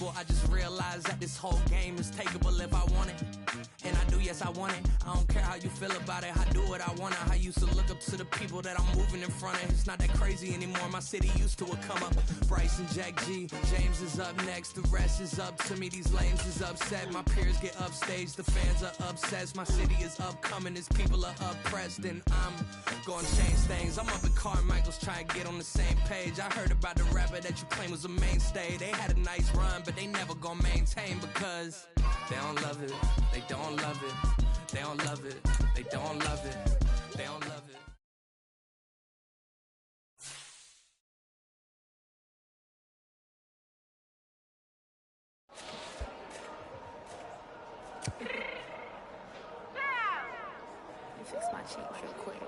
unbreakable. I just realized that this whole game is takeable if I want it. And I do, yes, I want it. I don't care how you feel about it. I do what I want to. I used to look up to the people that I'm moving in front of. It's not that crazy anymore. My city used to come up. Bryce and Jack G. James is up next. The rest is up to me. These lames is upset. My peers get upstage. The fans are obsessed. My city is upcoming. These people are oppressed. And I'm going to change things. I'm up at Carmichael's trying to get on the same page. I heard about the rapper that you claim was a mainstay. They had a nice run, but they never gonna maintain because they don't love it. They don't love it. They don't love it. They don't love it. They don't love it. Let me fix my cheeks real quick.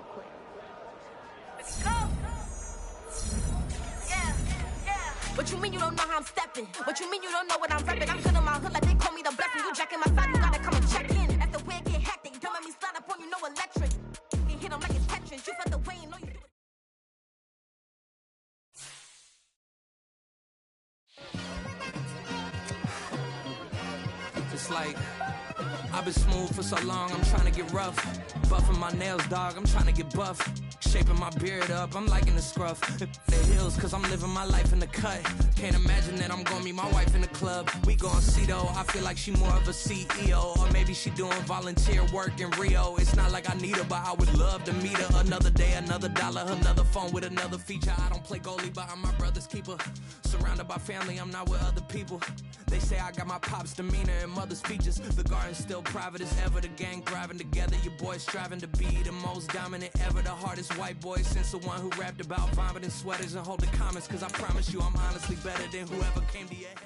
Let's go. What you mean you don't know how I'm stepping? What you mean you don't know what I'm repping? I'm good in my hood like they call me the blessing. You jacking my side, you gotta come and check in. As the way get hectic, don't let me slide up on you, no electric. You hit them like it's Tetris. You felt the way, you know you do it. It's like I've been smooth for so long, I'm trying to get rough. Buffing my nails, dog, I'm trying to get buff. Shaping my beard up, I'm liking the scruff. The hills, cause I'm living my life in the cut. Can't imagine that I'm gonna meet my wife in the club. We gon' see though, I feel like she more of a CEO. Or maybe she doing volunteer work in Rio. It's not like I need her, but I would love to meet her. Another day, another dollar, another phone with another feature. I don't play goalie, but I'm my brother's keeper. Surrounded by family, I'm not with other people. They say I got my pop's demeanor and mother's features. The garden's still private as ever, the gang thriving together. Your boys striving to be the most dominant ever. The hardest white boy since the one who rapped about vomiting sweaters and holding comments. Cause I promise you I'm honestly better than whoever came to your head.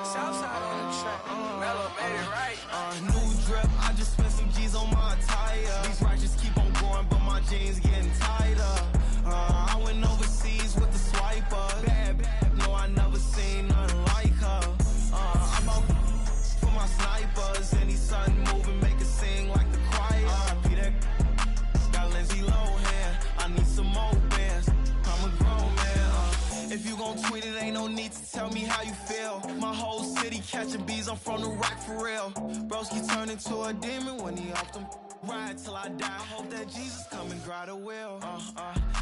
Southside on the track, Mellow made it right. New drip, I just spent some G's on my attire. These righteous keep on going, but my jeans getting tighter. I went overseas with the swiper. Bad, no, I never seen nothing like her. I'm out for my snipers. Any sun moving, make it sing like the choir. Peter got Lindsay Lohan. I need some more bands. I'm a grown man. If you gon' tweet it, ain't no need to tell me how you feel. My whole city catching bees, I'm from the rock for real. Broski turned into a demon when he off them. Ride till I die, hope that Jesus come and grab the wheel.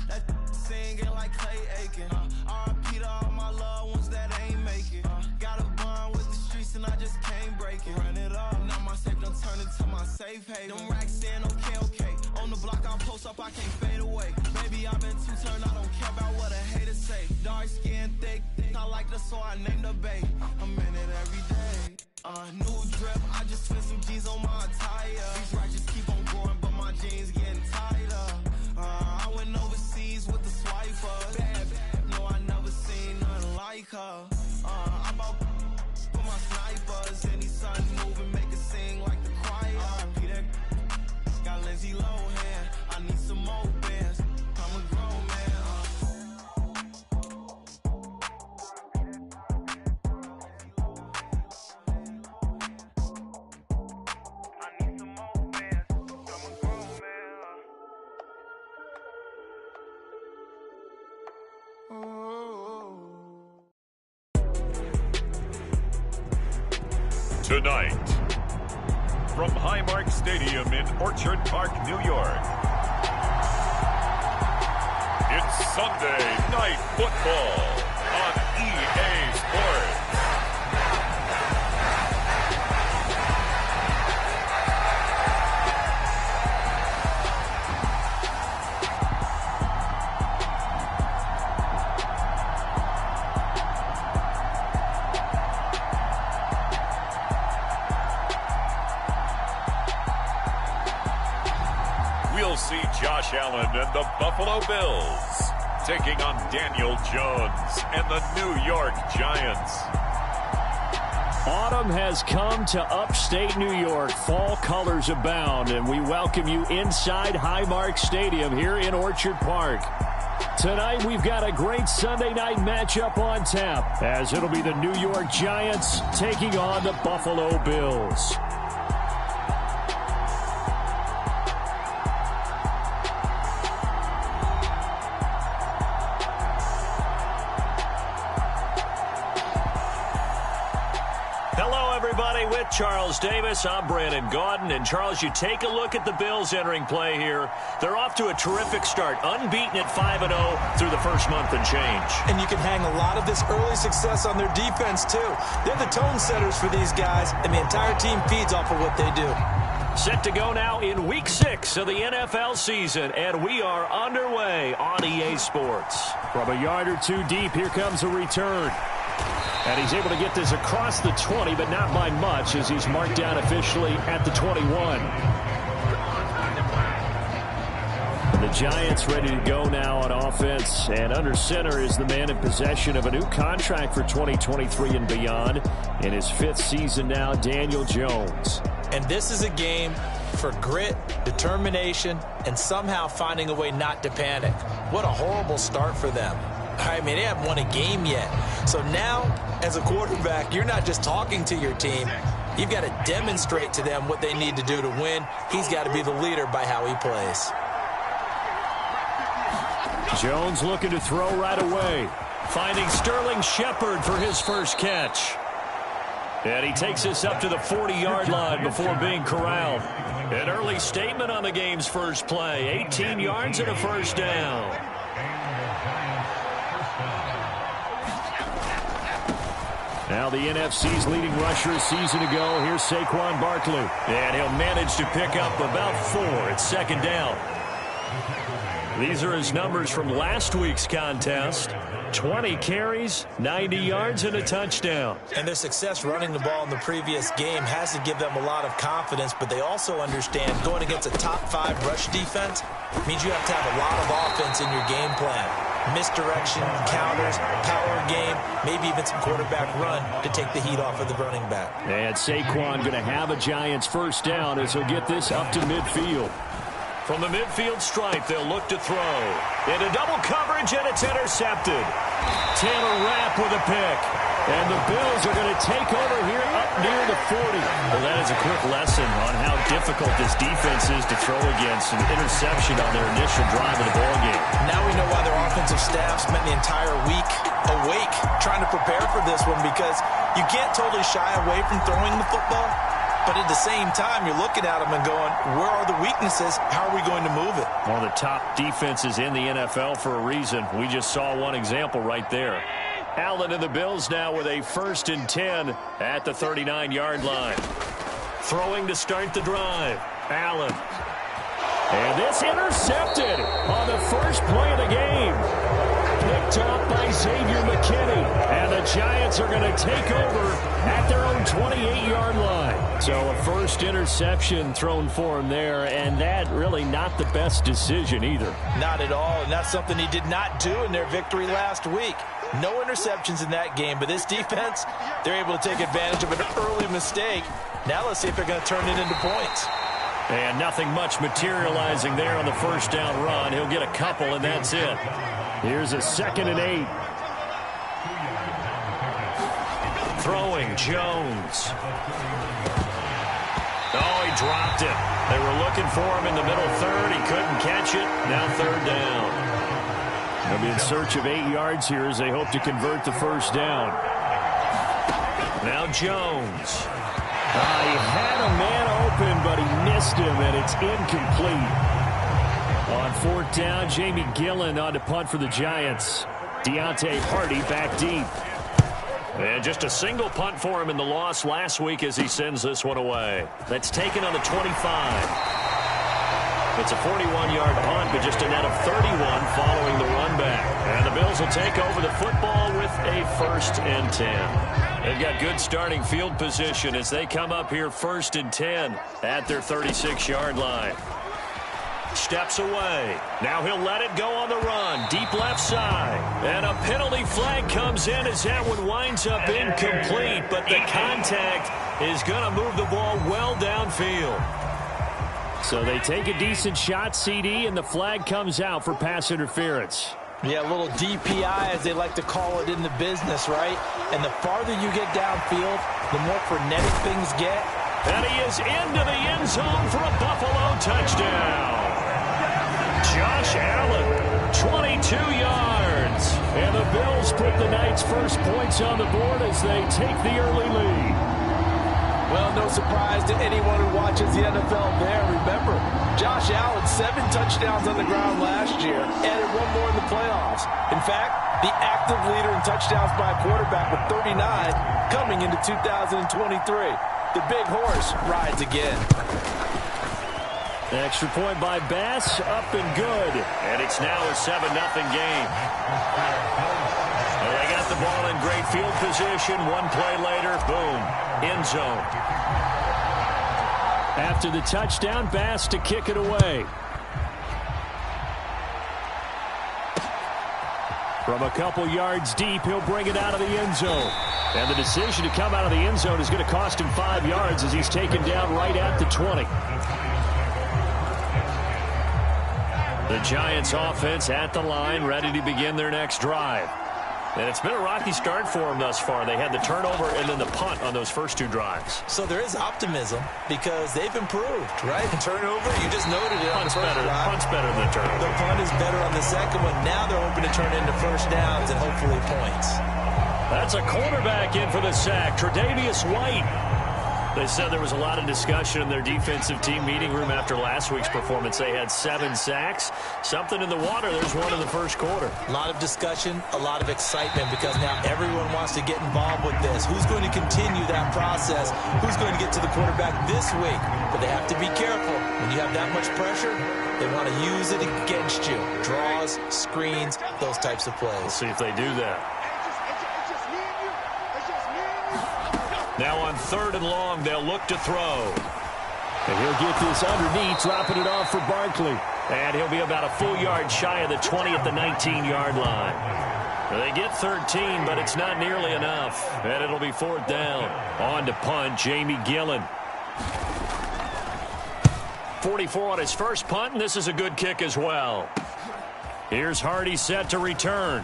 That singing like Clay Aiken. R.I.P. to all my loved ones that ain't make it. Got a bond with the streets and I just can't break it. Run it up, now my safe done turn into my safe haven. Them racks saying okay. On the block I post up, I can't fade away. Baby, I've been too turned, I don't care about what a hater say. Dark skin, thick, I like the so I named the bay. I'm in it every day. New drip, I just spent some G's on my attire. These righteous keep on going, but my jeans getting tighter. I went overseas with the swiper. Bad, no, I never seen nothing like her. I'm out for my snipers. Any sun moving, make it sing like the choir. Peter got Lindsay Lohan. I need some more bands. I'm a grown man. Tonight, from Highmark Stadium in Orchard Park, New York, it's Sunday Night Football on EA Sports. We'll see Josh Allen and the Buffalo Bills taking on Daniel Jones and the New York Giants. Autumn has come to upstate New York. Fall colors abound, and we welcome you inside Highmark Stadium here in Orchard Park. Tonight, we've got a great Sunday night matchup on tap, as it'll be the New York Giants taking on the Buffalo Bills. With Charles Davis, I'm Brandon Gaudin. And Charles, you take a look at the Bills entering play here. They're off to a terrific start, unbeaten at 5-0 through the first month and change. And you can hang a lot of this early success on their defense, too. They're the tone setters for these guys, and the entire team feeds off of what they do. Set to go now in Week 6 of the NFL season, and we are underway on EA Sports. From a yard or two deep, here comes a return. And he's able to get this across the 20, but not by much, as he's marked down officially at the 21. And the Giants ready to go now on offense. And under center is the man in possession of a new contract for 2023 and beyond. In his 5th season now, Daniel Jones. And this is a game for grit, determination, and somehow finding a way not to panic. What a horrible start for them. I mean, they haven't won a game yet. So now, as a quarterback, you're not just talking to your team. You've got to demonstrate to them what they need to do to win. He's got to be the leader by how he plays. Jones looking to throw right away. Finding Sterling Shepard for his first catch. And he takes us up to the 40-yard line before being corralled. An early statement on the game's first play. 18 yards and a first down. Now the NFC's leading rusher a season ago. Here's Saquon Barkley. And he'll manage to pick up about 4 at second down. These are his numbers from last week's contest. 20 carries, 90 yards, and a touchdown. And their success running the ball in the previous game has to give them a lot of confidence, but they also understand going against a top 5 rush defense means you have to have a lot of offense in your game plan. Misdirection, counters, power game, maybe even some quarterback run to take the heat off of the running back. And Saquon going to have a Giants first down as he'll get this up to midfield. From the midfield stripe, they'll look to throw. Into double coverage, and it's intercepted. Taylor Rapp with a pick. And the Bills are going to take over here up near the 40. Well, that is a quick lesson on how difficult this defense is to throw against. An interception on their initial drive of the ballgame. Now we know why their offensive staff spent the entire week awake trying to prepare for this one, because you can't totally shy away from throwing the football. But at the same time, you're looking at them and going, where are the weaknesses? How are we going to move it? One of the top defenses in the NFL for a reason. We just saw one example right there. Allen and the Bills now with a 1st and 10 at the 39-yard line. Throwing to start the drive. Allen. And this intercepted on the first play of the game. Picked off by Xavier McKinney. And the Giants are going to take over at their own 28-yard line. So a first interception thrown for him there, and that really not the best decision either. Not at all, and that's something he did not do in their victory last week. No interceptions in that game, but this defense, they're able to take advantage of an early mistake. Now let's see if they're going to turn it into points. And nothing much materializing there on the first down run. He'll get a couple, and that's it. Here's a 2nd and 8. Throwing, Jones. Oh, he dropped it. They were looking for him in the middle third. He couldn't catch it. Now 3rd down. They'll be in search of 8 yards here as they hope to convert the first down. Now Jones. He had a man open, but he missed him, and it's incomplete. On 4th down, Jamie Gillen on to punt for the Giants. Deontay Hardy back deep. And just a single punt for him in the loss last week as he sends this one away. That's taken on the 25. It's a 41-yard punt, but just a net of 31 following the run back. And the Bills will take over the football with a 1st and 10. They've got good starting field position as they come up here 1st and 10 at their 36-yard line. Steps away. Now he'll let it go on the run. Deep left side. And a penalty flag comes in as that one winds up incomplete. But the contact is going to move the ball well downfield. So they take a decent shot, CD, and the flag comes out for pass interference. Yeah, a little DPI, as they like to call it in the business, right? And the farther you get downfield, the more frenetic things get. And he is into the end zone for a Buffalo touchdown. Josh Allen, 22 yards. And the Bills put the night's first points on the board as they take the early lead. Well, no surprise to anyone who watches the NFL there. Remember, Josh Allen, 7 touchdowns on the ground last year, added 1 more in the playoffs. In fact, the active leader in touchdowns by a quarterback with 39 coming into 2023. The big horse rides again. Extra point by Bass, up and good. And it's now a 7-0 game. Well, they got the ball in great field position. 1 play later, boom, end zone. After the touchdown, Bass to kick it away. From a couple yards deep, he'll bring it out of the end zone. And the decision to come out of the end zone is going to cost him 5 yards as he's taken down right at the 20. The Giants offense at the line, ready to begin their next drive. And it's been a rocky start for them thus far. They had the turnover and then the punt on those first 2 drives. So there is optimism because they've improved, right? Turnover, you just noted it on the first drive. Punt's better than the turnover. The punt is better on the second one. Now they're hoping to turn into first downs and hopefully points. That's a cornerback in for the sack, Tre'Davious White. They said there was a lot of discussion in their defensive team meeting room after last week's performance. They had 7 sacks. Something in the water. There's one in the first quarter. A lot of discussion, a lot of excitement because now everyone wants to get involved with this. Who's going to continue that process? Who's going to get to the quarterback this week? But they have to be careful. When you have that much pressure, they want to use it against you. Draws, screens, those types of plays. We'll see if they do that. Now on 3rd and long, they'll look to throw. And he'll get this underneath, dropping it off for Barkley. And he'll be about a full yard shy of the 20 at the 19-yard line. They get 13, but it's not nearly enough. And it'll be 4th down. On to punt, Jamie Gillen. 44 on his first punt, and this is a good kick as well. Here's Hardy set to return.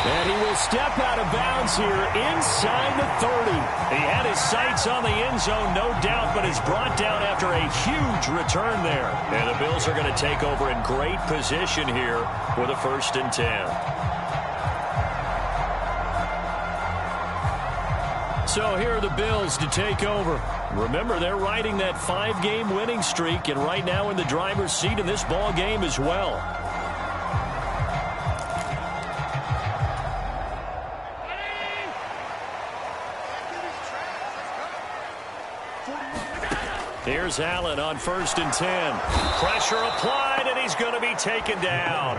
And he will step out of bounds here inside the 30. He had his sights on the end zone, no doubt, but is brought down after a huge return there. And the Bills are going to take over in great position here with a 1st and 10. So here are the Bills to take over. Remember, they're riding that 5-game winning streak, and right now in the driver's seat in this ball game as well. Here's Allen on 1st and 10. Pressure applied, and he's going to be taken down.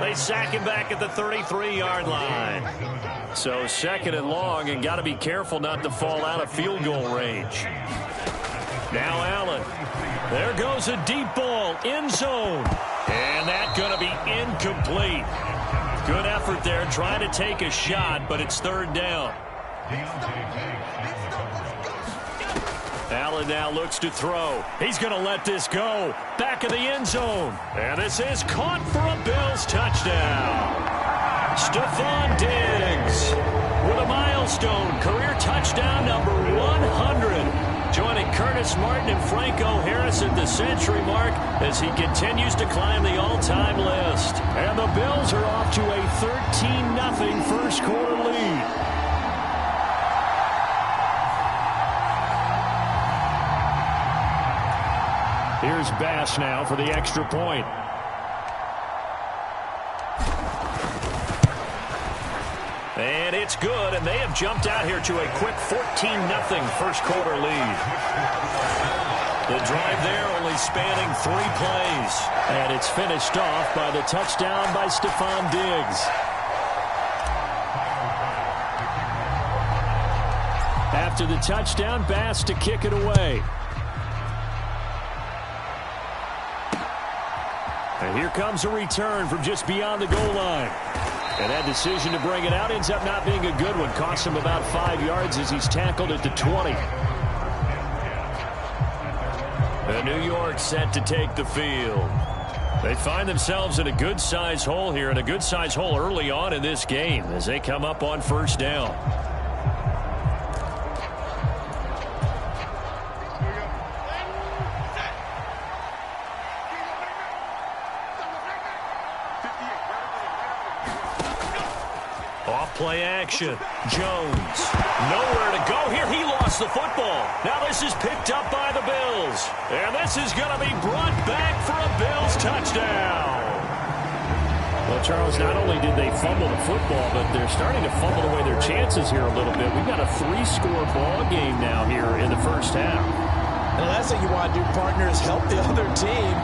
They sack him back at the 33-yard line. So 2nd and long, and got to be careful not to fall out of field goal range. Now Allen. There goes a deep ball, end zone. And that's going to be incomplete. Good effort there, trying to take a shot, but it's 3rd down. Allen now looks to throw. He's going to let this go. Back of the end zone. And this is caught for a Bills touchdown. Stephon Diggs with a milestone career touchdown number 100. Joining Curtis Martin and Franco Harris at the century mark as he continues to climb the all-time list. And the Bills are off to a 13-0 first quarter lead. Here's Bass now for the extra point. And it's good, and they have jumped out here to a quick 14-0 first quarter lead. The drive there only spanning 3 plays. And it's finished off by the touchdown by Stephon Diggs. After the touchdown, Bass to kick it away. And here comes a return from just beyond the goal line. And that decision to bring it out ends up not being a good one. Costs him about 5 yards as he's tackled at the 20. And New York set to take the field. They find themselves in a good-sized hole here, and a good-sized hole early on in this game as they come up on first down. Play action. Jones. Nowhere to go here. He lost the football. Now this is picked up by the Bills. And this is going to be brought back for a Bills touchdown. Well, Charles, not only did they fumble the football, but they're starting to fumble away their chances here a little bit. We've got a 3-score ball game now here in the first half. And the last thing you want to do, partner, is help the other team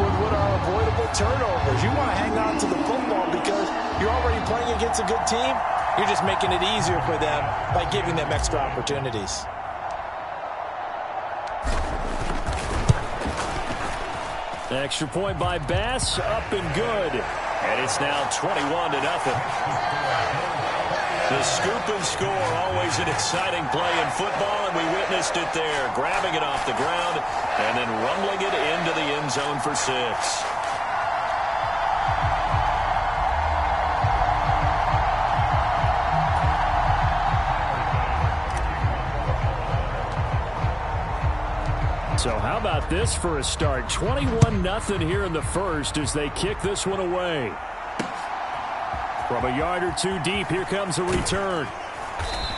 with what are avoidable turnovers. You want to hang on to the football because you're already playing against a good team. You're just making it easier for them by giving them extra opportunities. Extra point by Bass, up and good. And it's now 21-0. The scoop and score, always an exciting play in football, and we witnessed it there, grabbing it off the ground and then rumbling it into the end zone for 6. So how about this for a start? 21-0 here in the first as they kick this one away. From a yard or two deep, here comes a return.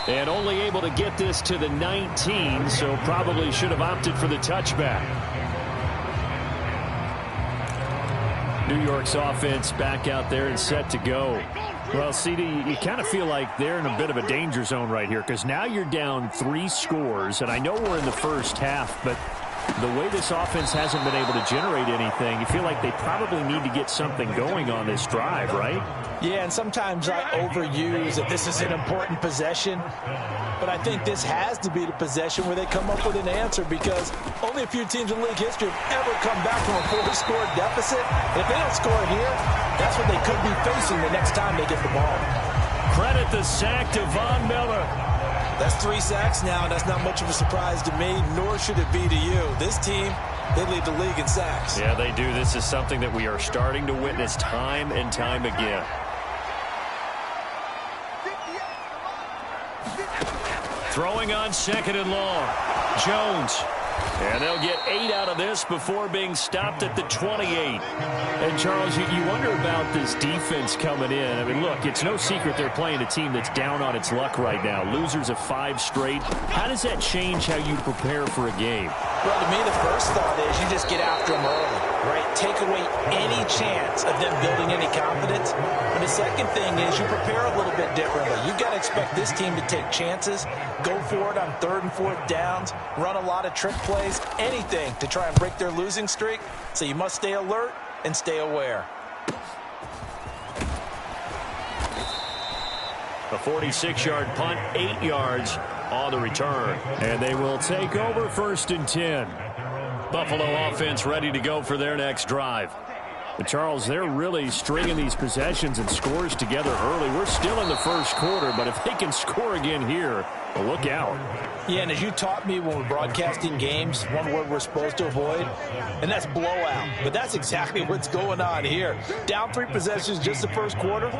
And only able to get this to the 19, so probably should have opted for the touchback. New York's offense back out there and set to go. Well, CD, you kind of feel like they're in a bit of a danger zone right here because now you're down 3 scores, and I know we're in the first half, but the way this offense hasn't been able to generate anything, you feel like they probably need to get something going on this drive, right? Yeah, and sometimes I overuse that this is an important possession, but I think this has to be the possession where they come up with an answer because only a few teams in league history have ever come back from a 4-score deficit. And if they don't score here, that's what they could be facing the next time they get the ball. Credit the sack to Von Miller. That's 3 sacks now. That's not much of a surprise to me, nor should it be to you. This team, they lead the league in sacks. Yeah, they do. This is something that we are starting to witness time and time again. Throwing on 2nd and long. Jones. And they'll get 8 out of this before being stopped at the 28. And, Charles, you wonder about this defense coming in. I mean, look, it's no secret they're playing a team that's down on its luck right now. Losers of 5 straight. How does that change how you prepare for a game? Well, to me, the first thought is you just get after them early, right? Take away any chance of them building any confidence. But the second thing is you prepare a little bit differently. You've got to expect this team to take chances, go for it on 3rd and 4th downs, run a lot of trick plays, anything to try and break their losing streak. So you must stay alert and stay aware. A 46-yard punt, 8 yards on the return. And they will take over 1st and 10. Buffalo offense ready to go for their next drive. But Charles, they're really stringing these possessions and scores together early. We're still in the first quarter, but if they can score again here, well, look out. Yeah, and as you taught me when we're broadcasting games, one word we're supposed to avoid, and that's blowout. But that's exactly what's going on here. Down 3 possessions just the first quarter.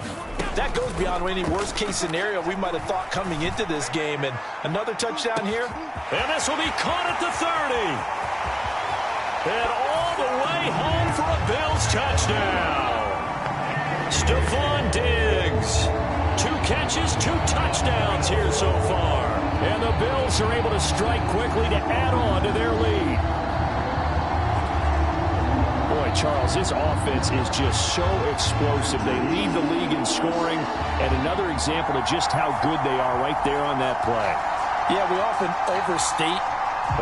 That goes beyond any worst-case scenario we might have thought coming into this game. And another touchdown here. And this will be caught at the 30. And all the way home for a Bills touchdown. Stephon Diggs. 2 catches, 2 touchdowns here so far. And the Bills are able to strike quickly to add on to their lead. Boy, Charles, this offense is just so explosive. They lead the league in scoring, and another example of just how good they are right there on that play. Yeah, we often overstate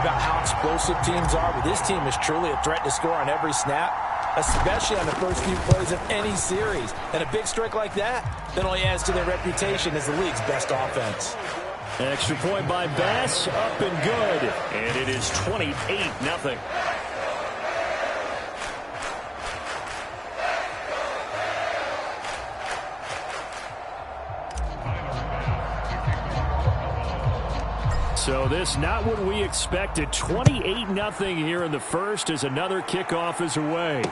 about how explosive teams are, but this team is truly a threat to score on every snap, especially on the first few plays of any series. And a big strike like that only adds to their reputation as the league's best offense. Extra point by Bass, up and good. And it is 28-0. So this not what we expected. 28-0 here in the first as another kickoff is away.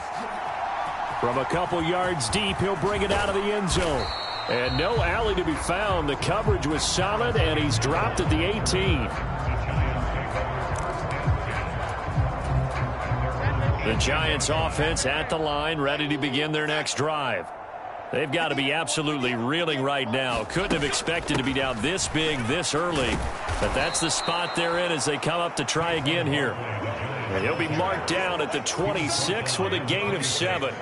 From a couple yards deep, he'll bring it out of the end zone. And no alley to be found. The coverage was solid, and he's dropped at the 18. The Giants offense at the line, ready to begin their next drive. They've got to be absolutely reeling right now. Couldn't have expected to be down this big this early. But that's the spot they're in as they come up to try again here. And he'll be marked down at the 26 with a gain of 7.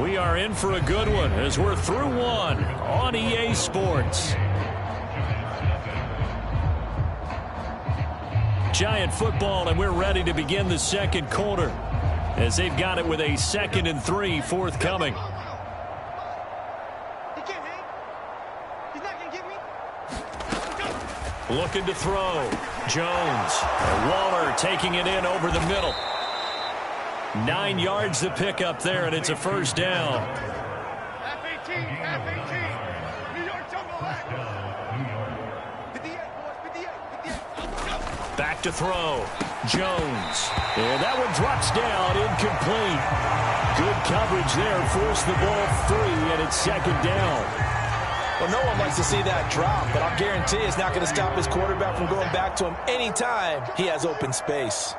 We are in for a good one as we're through one on EA Sports. Giant football, and we're ready to begin the second quarter as they've got it with a 2nd and 3 forthcoming. Looking to throw. Jones. Waller taking it in over the middle. 9 yards to pick up there, and it's a first down. Half 18, half 18. New York Jungle Back. 58, boys, 58. Back to throw. Jones. And that one drops down, incomplete. Good coverage there, forced the ball free, and it's 2nd down. Well, no one likes to see that drop, but I'll guarantee it's not going to stop his quarterback from going back to him anytime he has open space.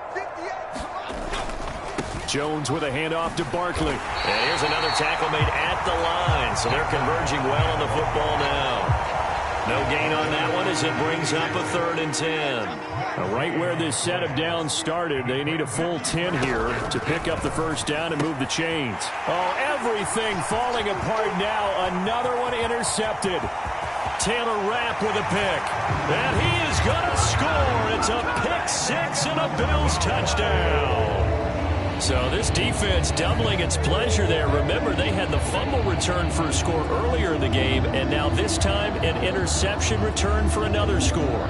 Jones with a handoff to Barkley. And here's another tackle made at the line, so they're converging well on the football now. No gain on that one as it brings up a 3rd and 10. Right where this set of downs started, they need a full 10 here to pick up the first down and move the chains. Oh, everything falling apart now. Another one intercepted. Taylor Rapp with a pick. And he is going to score. It's a pick 6 and a Bills touchdown. So this defense doubling its pleasure there. Remember, they had the fumble return for a score earlier in the game, and now this time an interception return for another score.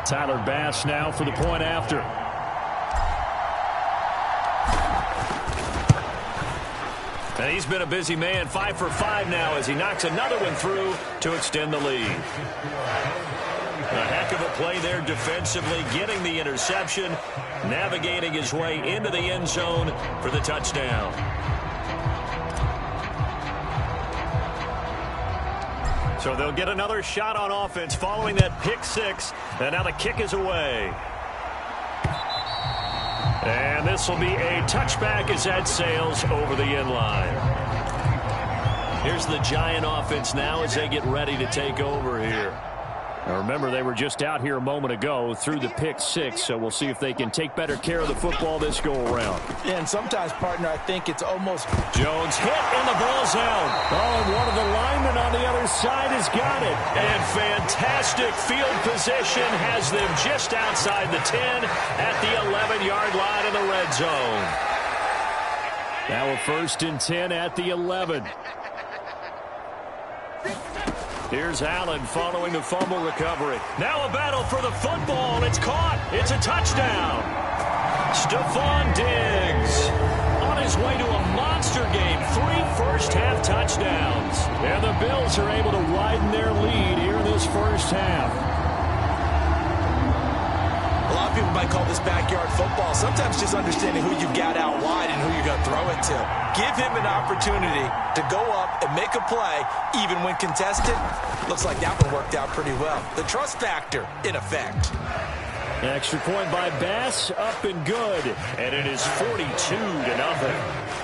Tyler Bass now for the point after. And he's been a busy man, 5 for 5 now as he knocks another one through to extend the lead. A heck of a play there defensively, getting the interception, navigating his way into the end zone for the touchdown. So they'll get another shot on offense following that pick 6, and now the kick is away. And this will be a touchback as that sails over the end line. Here's the Giant offense now as they get ready to take over here. Now remember, they were just out here a moment ago through the pick 6, so we'll see if they can take better care of the football this go-around. Yeah, and sometimes, partner, I think it's almost... Jones hit, and the ball's out. Oh, and one of the linemen on the other side has got it. And fantastic field position has them just outside the 10 at the 11-yard line in the red zone. Now a 1st and 10 at the 11. Here's Allen following the fumble recovery. Now a battle for the football. It's caught. It's a touchdown. Stephon Diggs on his way to a monster game. 3 first-half touchdowns. And the Bills are able to widen their lead here in this first half. A lot of people might call this backyard football. Sometimes just understanding who you've got out wide and who you're going to throw it to. Give him an opportunity to go up and make a play, even when contested. Looks like that one worked out pretty well. The trust factor, in effect. Extra point by Bass, up and good. And it is 42-0.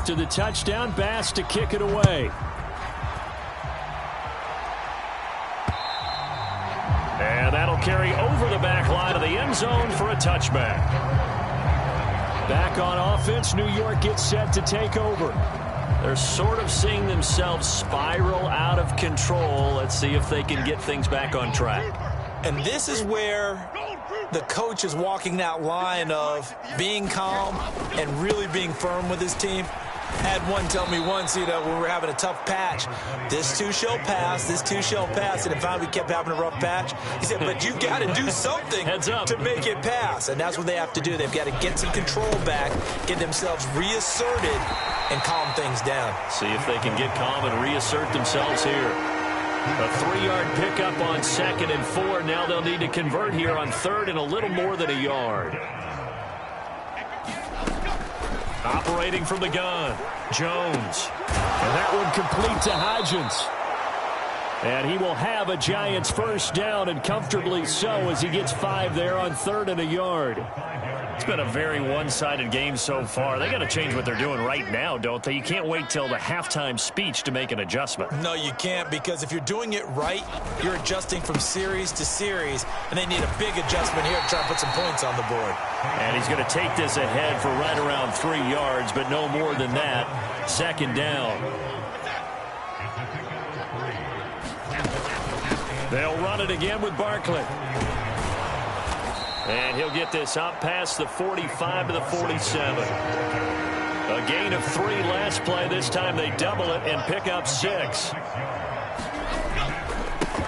After the touchdown, Bass to kick it away. And that'll carry over the back line of the end zone for a touchback. Back on offense, New York gets set to take over. They're sort of seeing themselves spiral out of control. Let's see if they can get things back on track. And this is where the coach is walking that line of being calm and really being firm with his team. I had one tell me once, when we were having a tough patch, this too shall pass, this too shall pass. And finally we kept having a rough patch. He said, but you got to do something to make it pass. And that's what they have to do. They've got to get some control back, get themselves reasserted, and calm things down. See if they can get calm and reassert themselves here. A 3-yard pickup on 2nd and 4. Now they'll need to convert here on 3rd and a little more than a yard. Operating from the gun, Jones. And that one complete to Hodgins. And he will have a Giants first down, and comfortably so, as he gets 5 there on 3rd and a yard. It's been a very one-sided game so far. They got to change what they're doing right now, don't they? You can't wait till the halftime speech to make an adjustment. No, you can't, because if you're doing it right, you're adjusting from series to series, and they need a big adjustment here to try and put some points on the board. And he's going to take this ahead for right around 3 yards, but no more than that. 2nd down. They'll run it again with Barkley. And he'll get this up past the 45 to the 47. A gain of 3 last play. This time they double it and pick up 6.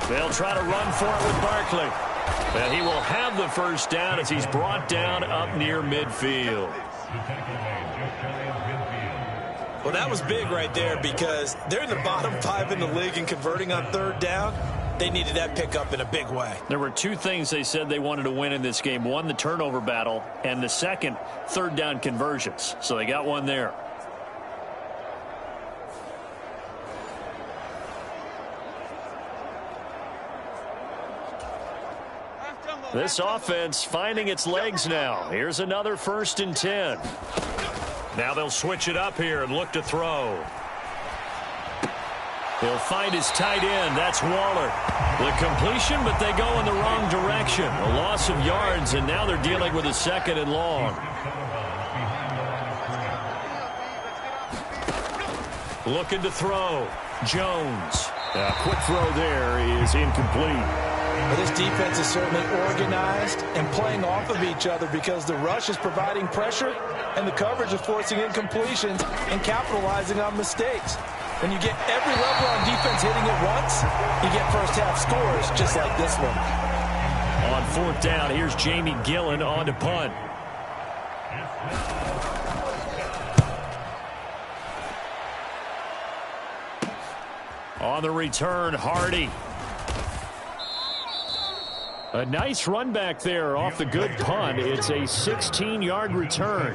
They'll try to run for it with Barkley. And he will have the first down as he's brought down up near midfield. Well, that was big right there, because they're in the bottom 5 in the league in converting on 3rd down. They needed that pickup in a big way. There were 2 things they said they wanted to win in this game. One, the turnover battle, and the second, 3rd down conversions. So they got one there. This offense finding its legs now. Here's another 1st and 10. Now they'll switch it up here and look to throw. He'll find his tight end. That's Waller. The completion, but they go in the wrong direction. A loss of yards, and now they're dealing with a 2nd and long. Looking to throw. Jones. A quick throw there is incomplete. Well, this defense is certainly organized and playing off of each other, because the rush is providing pressure and the coverage is forcing incompletions and capitalizing on mistakes. When you get every level on defense hitting it once, you get first-half scores just like this one. On 4th down, here's Jamie Gillen on to punt. On the return, Hardy. A nice run back there off the good punt. It's a 16-yard return.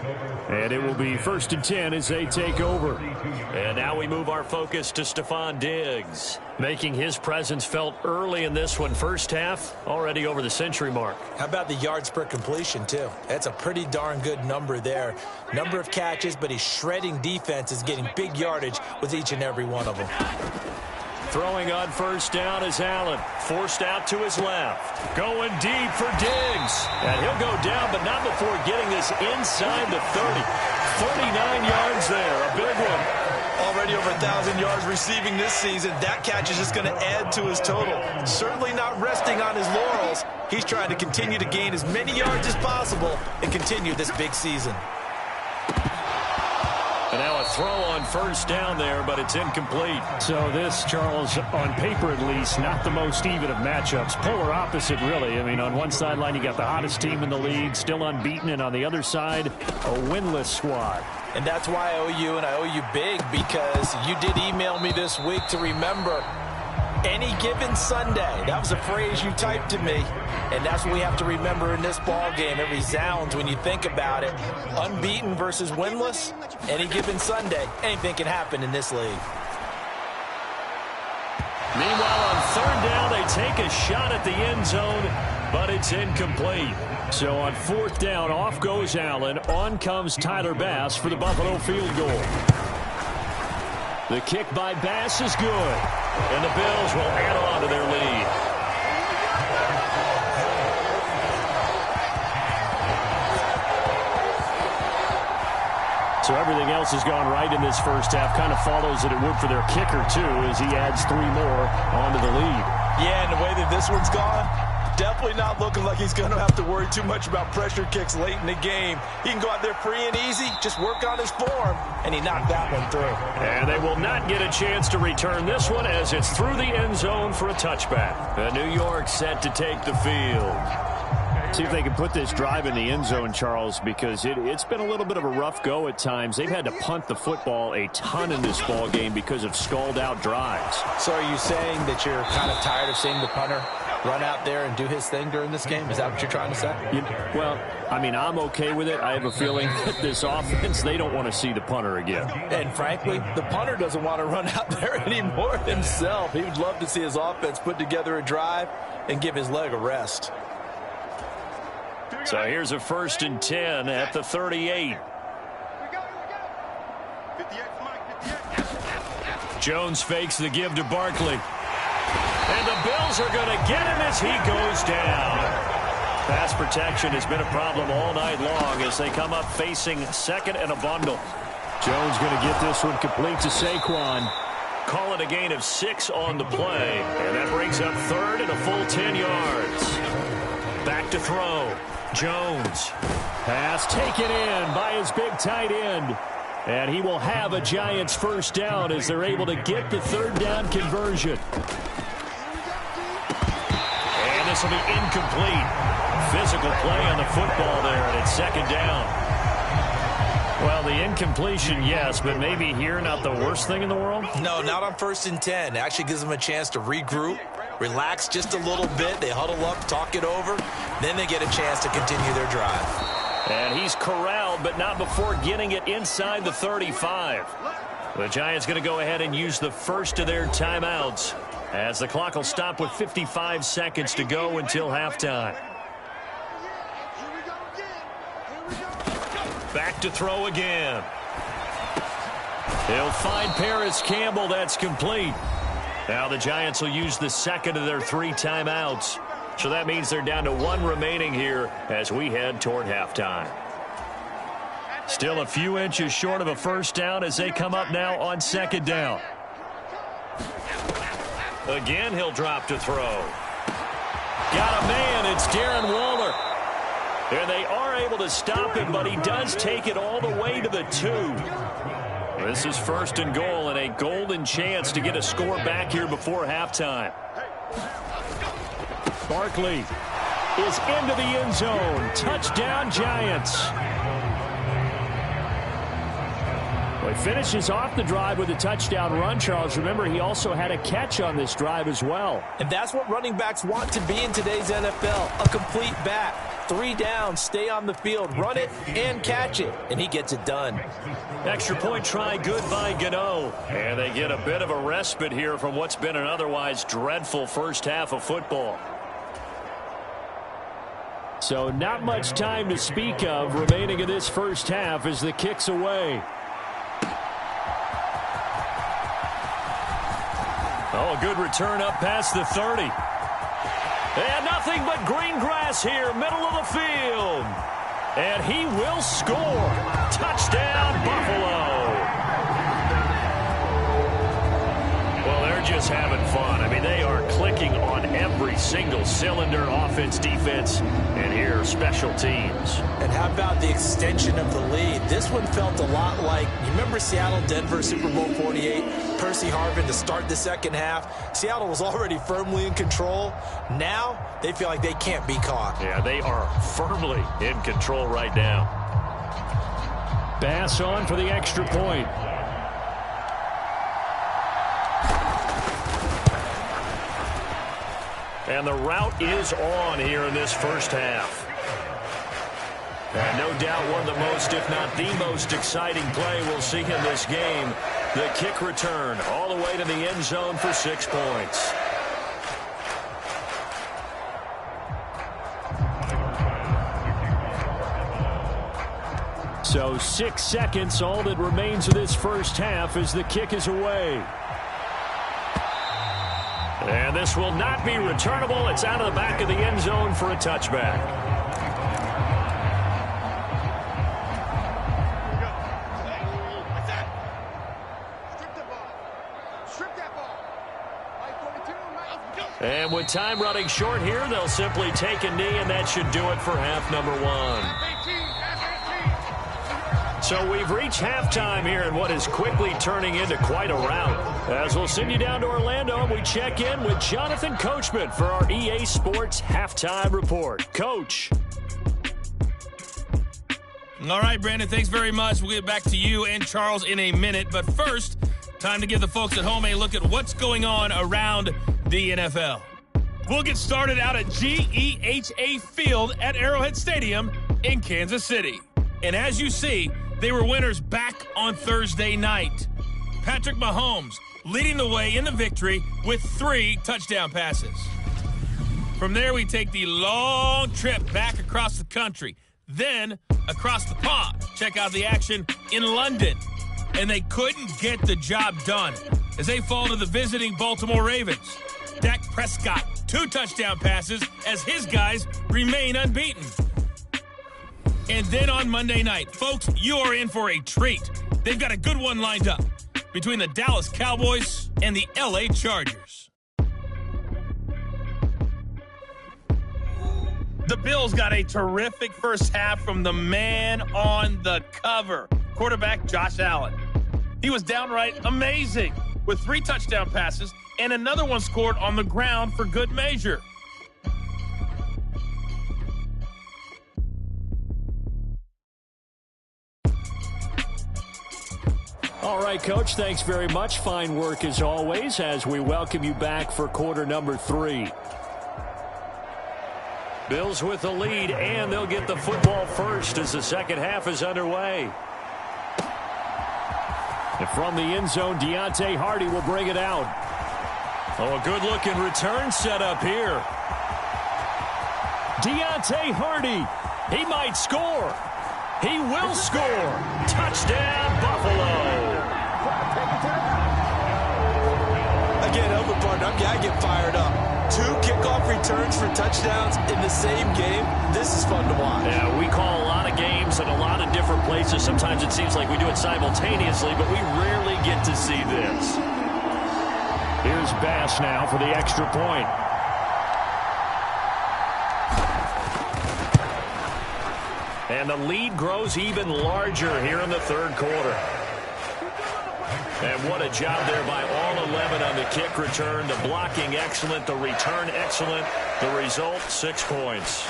And it will be 1st and 10 as they take over. And now we move our focus to Stephon Diggs, making his presence felt early in this one. First half, already over the century mark. How about the yards per completion, too? That's a pretty darn good number there. Number of catches, but he's shredding defenses, getting big yardage with each and every one of them. Throwing on 1st down is Allen. Forced out to his left. Going deep for Diggs. And he'll go down, but not before getting this inside the 30. 39 yards there. A big one. Already over 1,000 yards receiving this season. That catch is just going to add to his total. Certainly not resting on his laurels. He's trying to continue to gain as many yards as possible and continue this big season. And now a throw on 1st down there, but it's incomplete. So this, Charles, on paper at least, not the most even of matchups. Polar opposite, really. I mean, on one sideline, you got the hottest team in the league, still unbeaten, and on the other side, a winless squad. And that's why I owe you, and I owe you big, because you did email me this week to remember any given Sunday. That was a phrase you typed to me, and that's what we have to remember in this ball game. It resounds when you think about it. Unbeaten versus winless, any given Sunday, anything can happen in this league. Meanwhile, on 3rd down, they take a shot at the end zone, but it's incomplete. So on 4th down, off goes Allen. On comes Tyler Bass for the Buffalo field goal. The kick by Bass is good. And the Bills will add on to their lead. So everything else has gone right in this first half. Kind of follows that it would for their kicker, too, as he adds 3 more onto the lead. Yeah, and the way that this one's gone, definitely not looking like he's going to have to worry too much about pressure kicks late in the game. He can go out there free and easy, just work on his form, and he knocked that one through. And they will not get a chance to return this one as it's through the end zone for a touchback. The New York set to take the field. See if they can put this drive in the end zone, Charles, because it's been a little bit of a rough go at times. They've had to punt the football a ton in this ball game because of stalled-out drives. So are you saying that you're kind of tired of seeing the punter run out there and do his thing during this game? Is that what you're trying to say? Well, I mean, I'm okay with it. I have a feeling that this offense, they don't want to see the punter again. And frankly, the punter doesn't want to run out there anymore himself. He would love to see his offense put together a drive and give his leg a rest. So here's a 1st and 10 at the 38. Jones fakes the give to Barkley. And the Bills are going to get him as he goes down. Pass protection has been a problem all night long as they come up facing 2nd and a bundle. Jones going to get this one complete to Saquon. Call it a gain of 6 on the play. And that brings up 3rd and a full 10 yards. Back to throw. Jones. Pass taken in by his big tight end. And he will have a Giants first down as they're able to get the 3rd down conversion. And this will be incomplete. Physical play on the football there, and it's 2nd down. Well, the incompletion, yes, but maybe here not the worst thing in the world? No, not on 1st and 10. It actually gives them a chance to regroup, relax just a little bit. They huddle up, talk it over. Then they get a chance to continue their drive. And he's corralled, but not before getting it inside the 35. The Giants going to go ahead and use the first of their timeouts as the clock will stop with 55 seconds to go until halftime. Back to throw again. He'll find Paris Campbell. That's complete. Now the Giants will use the 2nd of their 3 timeouts. So that means they're down to 1 remaining here as we head toward halftime. Still a few inches short of a first down as they come up now on 2nd down. Again, he'll drop to throw. Got a man. It's Darren Waller. And they are able to stop him, but he does take it all the way to the 2. This is 1st and goal and a golden chance to get a score back here before halftime. Barkley is into the end zone. Touchdown, Giants. Well, he finishes off the drive with a touchdown run, Charles. Remember, he also had a catch on this drive as well. And that's what running backs want to be in today's NFL, a complete back. 3 down, stay on the field, run it, and catch it. And he gets it done. Extra point try good by Gano. And they get a bit of a respite here from what's been an otherwise dreadful first half of football. So not much time to speak of remaining in this first half as the kick's away. Oh, a good return up past the 30. And nothing but green grass here, middle of the field. And he will score. Touchdown, Buffalo. Well, they're just having fun. I mean, they are clicking on every single cylinder, offense, defense, and here, special teams. And how about the extension of the lead? This one felt a lot like, you remember Seattle-Denver, Super Bowl 48, Percy Harvin to start the second half. Seattle was already firmly in control. Now, they feel like they can't be caught. Yeah, they are firmly in control right now. Bass on for the extra point. And the route is on here in this first half. And no doubt one of the most, if not the most exciting play we'll see in this game. The kick return all the way to the end zone for 6 points. So 6 seconds, all that remains of this first half as the kick is away. And this will not be returnable. It's out of the back of the end zone for a touchback. And with time running short here, they'll simply take a knee, and that should do it for half number one. So we've reached halftime here in what is quickly turning into quite a rout. As we'll send you down to Orlando, and we check in with Jonathan Kohlman for our EA Sports Halftime Report. Coach. All right, Brandon, thanks very much. We'll get back to you and Charles in a minute. But first, time to give the folks at home a look at what's going on around the NFL. We'll get started out at GEHA Field at Arrowhead Stadium in Kansas City. And as you see, they were winners back on Thursday night. Patrick Mahomes leading the way in the victory with 3 touchdown passes. From there, we take the long trip back across the country, then across the pond. Check out the action in London. And they couldn't get the job done as they fall to the visiting Baltimore Ravens. Dak Prescott, 2 touchdown passes as his guys remain unbeaten. And then on Monday night, folks, you are in for a treat. They've got a good one lined up between the Dallas Cowboys and the LA Chargers. The Bills got a terrific first half from the man on the cover, quarterback Josh Allen. He was downright amazing with 3 touchdown passes and another one scored on the ground for good measure. All right, Coach, thanks very much. Fine work as always as we welcome you back for quarter number 3. Bills with the lead, and they'll get the football first as the second half is underway. And from the end zone, Deontay Hardy will bring it out. Oh, a good-looking return set up here. Deontay Hardy, he might score. He will score. Touchdown, Buffalo. Again, Elvin partner, I get fired up. 2 kickoff returns for touchdowns in the same game. This is fun to watch. Yeah, we call a lot of games in a lot of different places. Sometimes it seems like we do it simultaneously, but we rarely get to see this. Here's Bass now for the extra point. And the lead grows even larger here in the third quarter. And what a job there by all 11 on the kick return. The blocking excellent, the return excellent. The result, 6 points.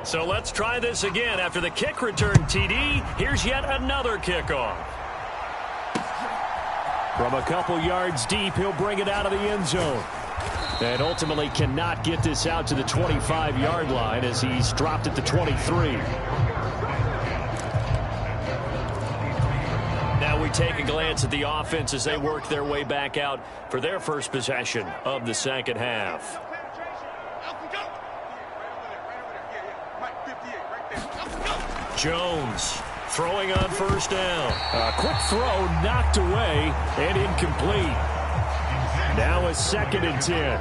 So let's try this again. After the kick return TD, here's yet another kickoff. From a couple yards deep, he'll bring it out of the end zone. And ultimately cannot get this out to the 25-yard line as he's dropped at the 23. Now we take a glance at the offense as they work their way back out for their first possession of the second half. Jones throwing on first down. A quick throw knocked away and incomplete. Now a 2nd and 10.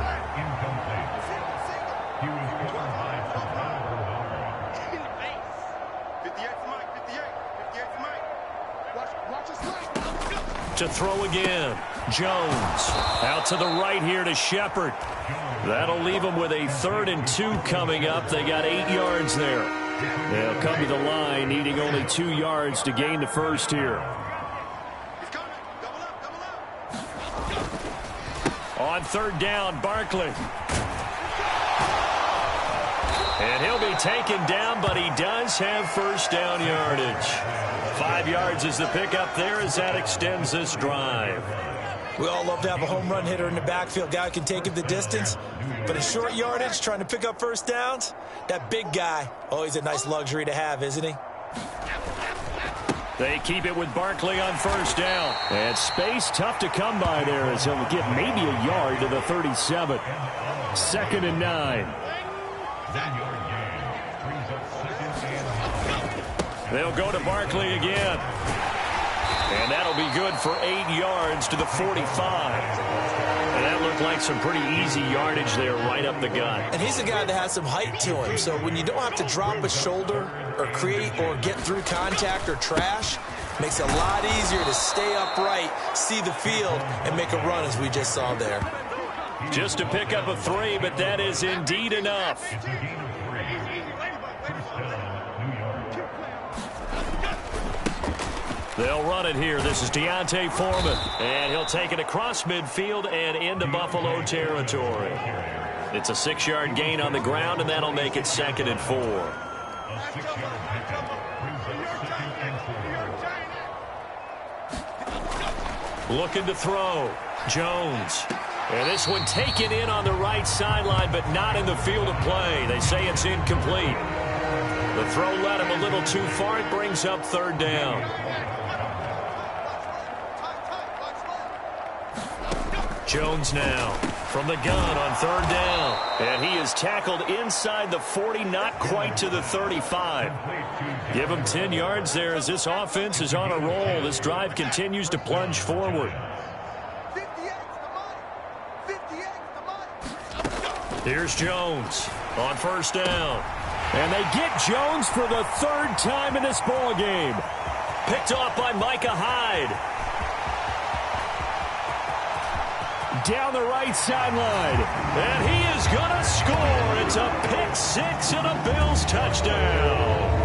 To throw again. Jones out to the right here to Shepard. That'll leave them with a 3rd and 2 coming up. They got 8 yards there. They'll come to the line needing only 2 yards to gain the first here. On 3rd down, Barkley. And he'll be taken down, but he does have first down yardage. 5 yards is the pickup there as that extends this drive. We all love to have a home run hitter in the backfield. Guy can take it the distance. But in short yardage, trying to pick up first downs, that big guy, always a nice luxury to have, isn't he? They keep it with Barkley on first down. And space tough to come by there as he'll get maybe a yard to the 37. 2nd and 9. They'll go to Barkley again. And that'll be good for 8 yards to the 45. And that looked like some pretty easy yardage there right up the gut. And he's a guy that has some height to him. So when you don't have to drop a shoulder or create or get through contact or trash, Makes it a lot easier to stay upright, see the field, and make a run as we just saw there. Just to pick up a 3, but that is indeed enough. They'll run it here. This is Deontay Foreman. And he'll take it across midfield and into Buffalo territory. It's a 6-yard gain on the ground, and that'll make it 2nd and 4. Looking to throw. Jones. And this one taken in on the right sideline, but not in the field of play. They say it's incomplete. The throw led him a little too far. It brings up 3rd down. Jones now from the gun on 3rd down. And he is tackled inside the 40, not quite to the 35. Give him 10 yards there as this offense is on a roll. This drive continues to plunge forward. Here's Jones on 1st down. And they get Jones for the 3rd time in this ball game. Picked off by Micah Hyde. Down the right sideline. And he is going to score. It's a pick 6 and a Bills touchdown.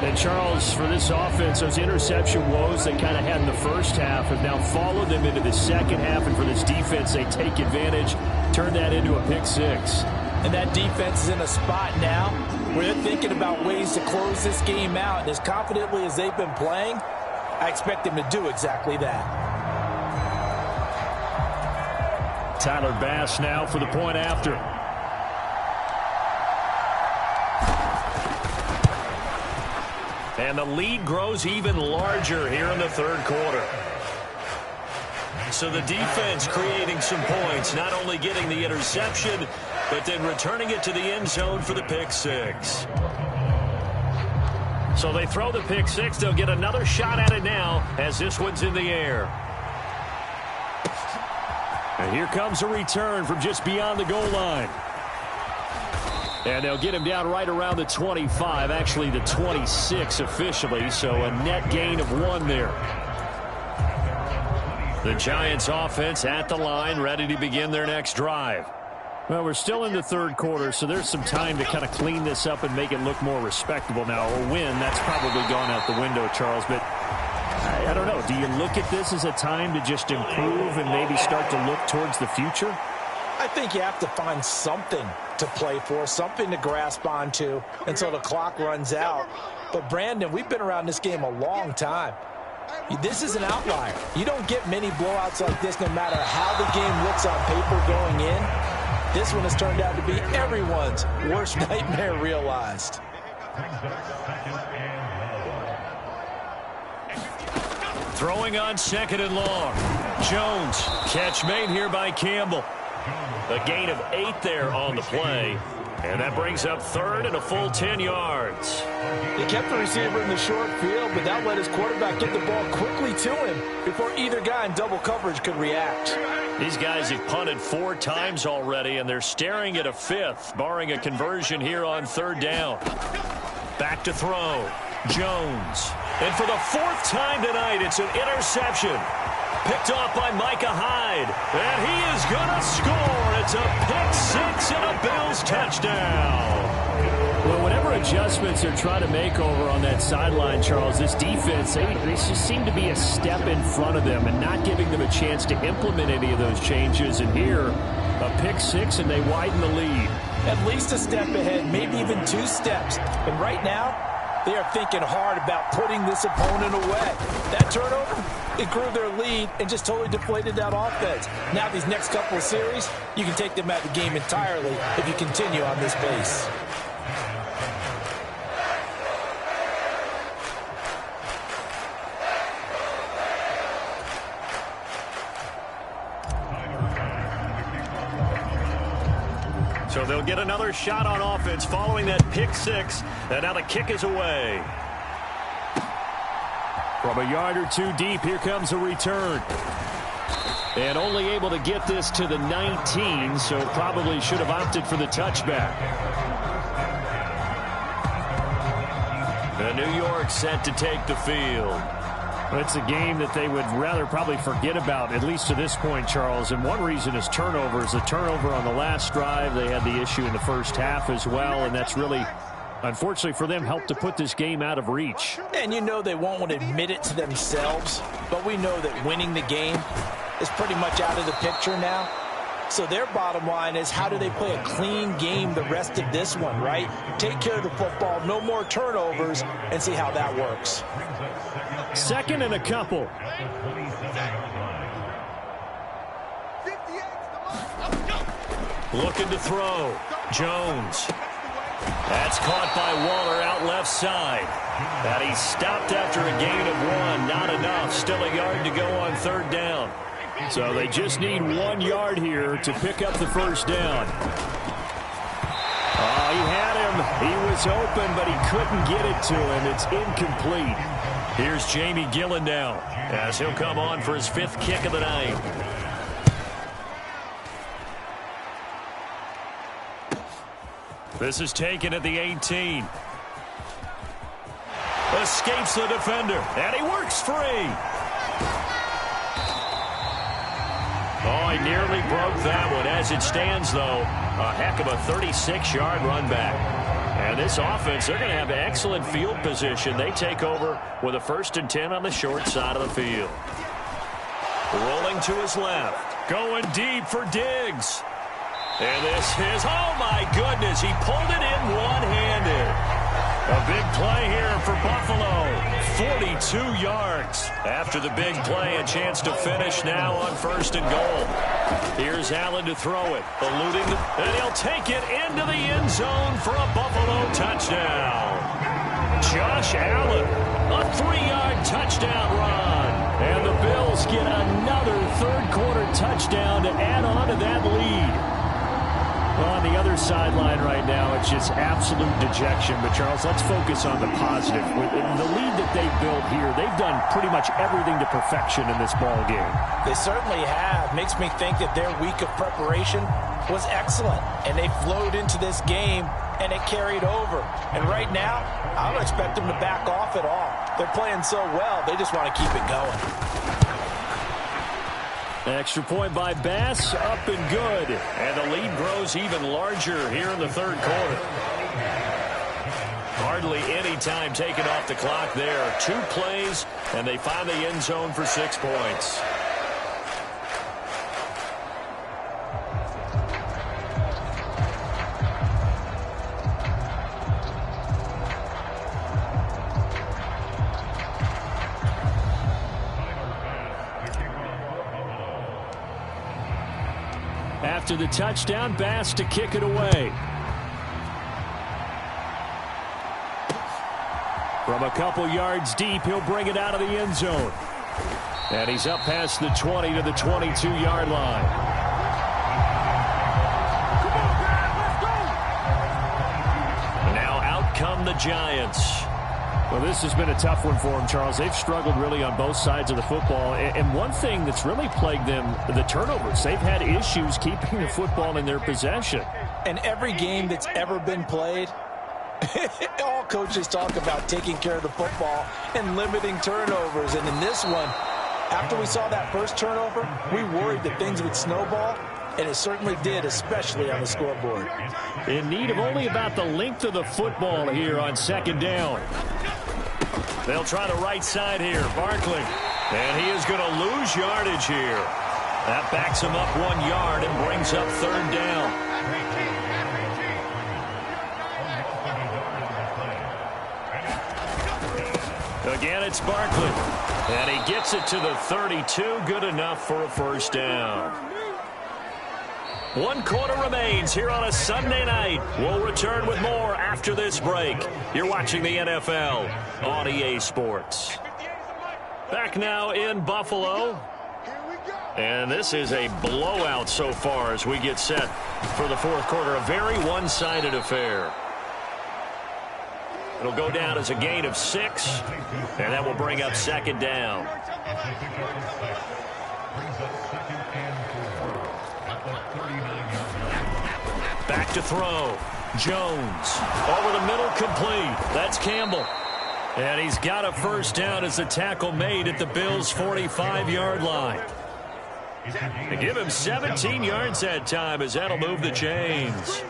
And Charles, for this offense, those interception woes they kind of had in the first half have now followed them into the second half. And for this defense, they take advantage, turn that into a pick 6. And that defense is in a spot now where they're thinking about ways to close this game out. And as confidently as they've been playing, I expect them to do exactly that. Tyler Bass now for the point after. And the lead grows even larger here in the 3rd quarter. So the defense creating some points, not only getting the interception, but then returning it to the end zone for the pick 6. So they throw the pick 6. They'll get another shot at it now as this one's in the air. And here comes a return from just beyond the goal line. And they'll get him down right around the 25, actually the 26 officially, so a net gain of 1 there. The Giants offense at the line, ready to begin their next drive. Well, we're still in the 3rd quarter, so there's some time to kind of clean this up and make it look more respectable. Now, a win, that's probably gone out the window, Charles, but I don't know. Do you look at this as a time to just improve and maybe start to look towards the future? I think you have to find something to play for, something to grasp onto until the clock runs out. But, Brandon, we've been around this game a long time. This is an outlier. You don't get many blowouts like this no matter how the game looks on paper going in. This one has turned out to be everyone's worst nightmare realized. Throwing on 2nd and long. Jones, catch made here by Campbell. A gain of 8 there on the play. And that brings up 3rd and a full 10 yards. He kept the receiver in the short field, but that let his quarterback get the ball quickly to him before either guy in double coverage could react. These guys have punted 4 times already, and they're staring at a 5th, barring a conversion here on 3rd down. Back to throw. Jones. And for the 4th time tonight, it's an interception. Picked off by Micah Hyde. And he is going to score. It's a pick 6 and a Bills touchdown. Well, whatever adjustments they're trying to make over on that sideline, Charles, this defense, they just seem to be a step in front of them and not giving them a chance to implement any of those changes. And here, a pick 6, and they widen the lead. At least a step ahead, maybe even 2 steps. And right now, they are thinking hard about putting this opponent away. That turnover, it grew their lead and just totally deflated that offense. Now these next couple of series, you can take them out of the game entirely if you continue on this pace. So they'll get another shot on offense following that pick 6. And now the kick is away. From a yard or 2 deep, here comes a return. And only able to get this to the 19, so probably should have opted for the touchback. The New York set to take the field. It's a game that they would rather probably forget about, at least to this point, Charles. And one reason is turnovers. The turnover on the last drive, they had the issue in the first half as well, and that's really, unfortunately for them, helped to put this game out of reach. And you know they won't want to admit it to themselves, but we know that winning the game is pretty much out of the picture now. So their bottom line is, how do they play a clean game the rest of this one, right? Take care of the football, no more turnovers, and see how that works. Second and a couple. Looking to throw. Jones. That's caught by Waller out left side. And he stopped after a gain of 1. Not enough. Still a yard to go on third down. So they just need 1 yard here to pick up the first down. Oh, he had him. He was open, but he couldn't get it to him. It's incomplete. Here's Jamie Gillen now, as he'll come on for his 5th kick of the night. This is taken at the 18. Escapes the defender, and he works free. Oh, he nearly broke that one. As it stands, though, a heck of a 36-yard run back. And this offense, they're going to have excellent field position. They take over with a 1st and 10 on the short side of the field. Rolling to his left. Going deep for Diggs. And this is, oh my goodness, he pulled it in one-handed. A big play here for Buffalo. 42 yards. After the big play, a chance to finish now on 1st and goal. Here's Allen to throw it. Eluding, and he'll take it into the end zone for a Buffalo touchdown. Josh Allen, a 3-yard touchdown run. And the Bills get another third-quarter touchdown to add on to that lead. On the other sideline right now, it's just absolute dejection. But, Charles, let's focus on the positive. With the lead that they built here, they've done pretty much everything to perfection in this ball game. They certainly have. Makes me think that their week of preparation was excellent. And they flowed into this game, and it carried over. And right now, I don't expect them to back off at all. They're playing so well, they just want to keep it going. Extra point by Bass, up and good. And the lead grows even larger here in the third quarter. Hardly any time taken off the clock there. 2 plays, and they find the end zone for 6 points. After the touchdown, Bass to kick it away. From a couple yards deep, he'll bring it out of the end zone. And he's up past the 20 to the 22-yard line. Now out come the Giants. Well, this has been a tough one for them, Charles. They've struggled really on both sides of the football. And one thing that's really plagued them, the turnovers. They've had issues keeping the football in their possession. And every game that's ever been played, all coaches talk about taking care of the football and limiting turnovers. And in this one, after we saw that first turnover, we worried that things would snowball. And it certainly did, especially on the scoreboard. In need of only about the length of the football here on 2nd down. They'll try the right side here. Barkley. And he is going to lose yardage here. That backs him up 1 yard and brings up 3rd down. Again, it's Barkley. And he gets it to the 32. Good enough for a 1st down. 1 quarter remains here on a Sunday night. We'll return with more after this break. You're watching the NFL on EA Sports. Back now in Buffalo. And this is a blowout so far as we get set for the 4th quarter. A very one-sided affair. It'll go down as a gain of 6. And that will bring up 2nd down. Back to throw. Jones. Over the middle, complete. That's Campbell. And he's got a first down as the tackle made at the Bills' 45-yard line. They give him 17 yards that time as that'll move the chains.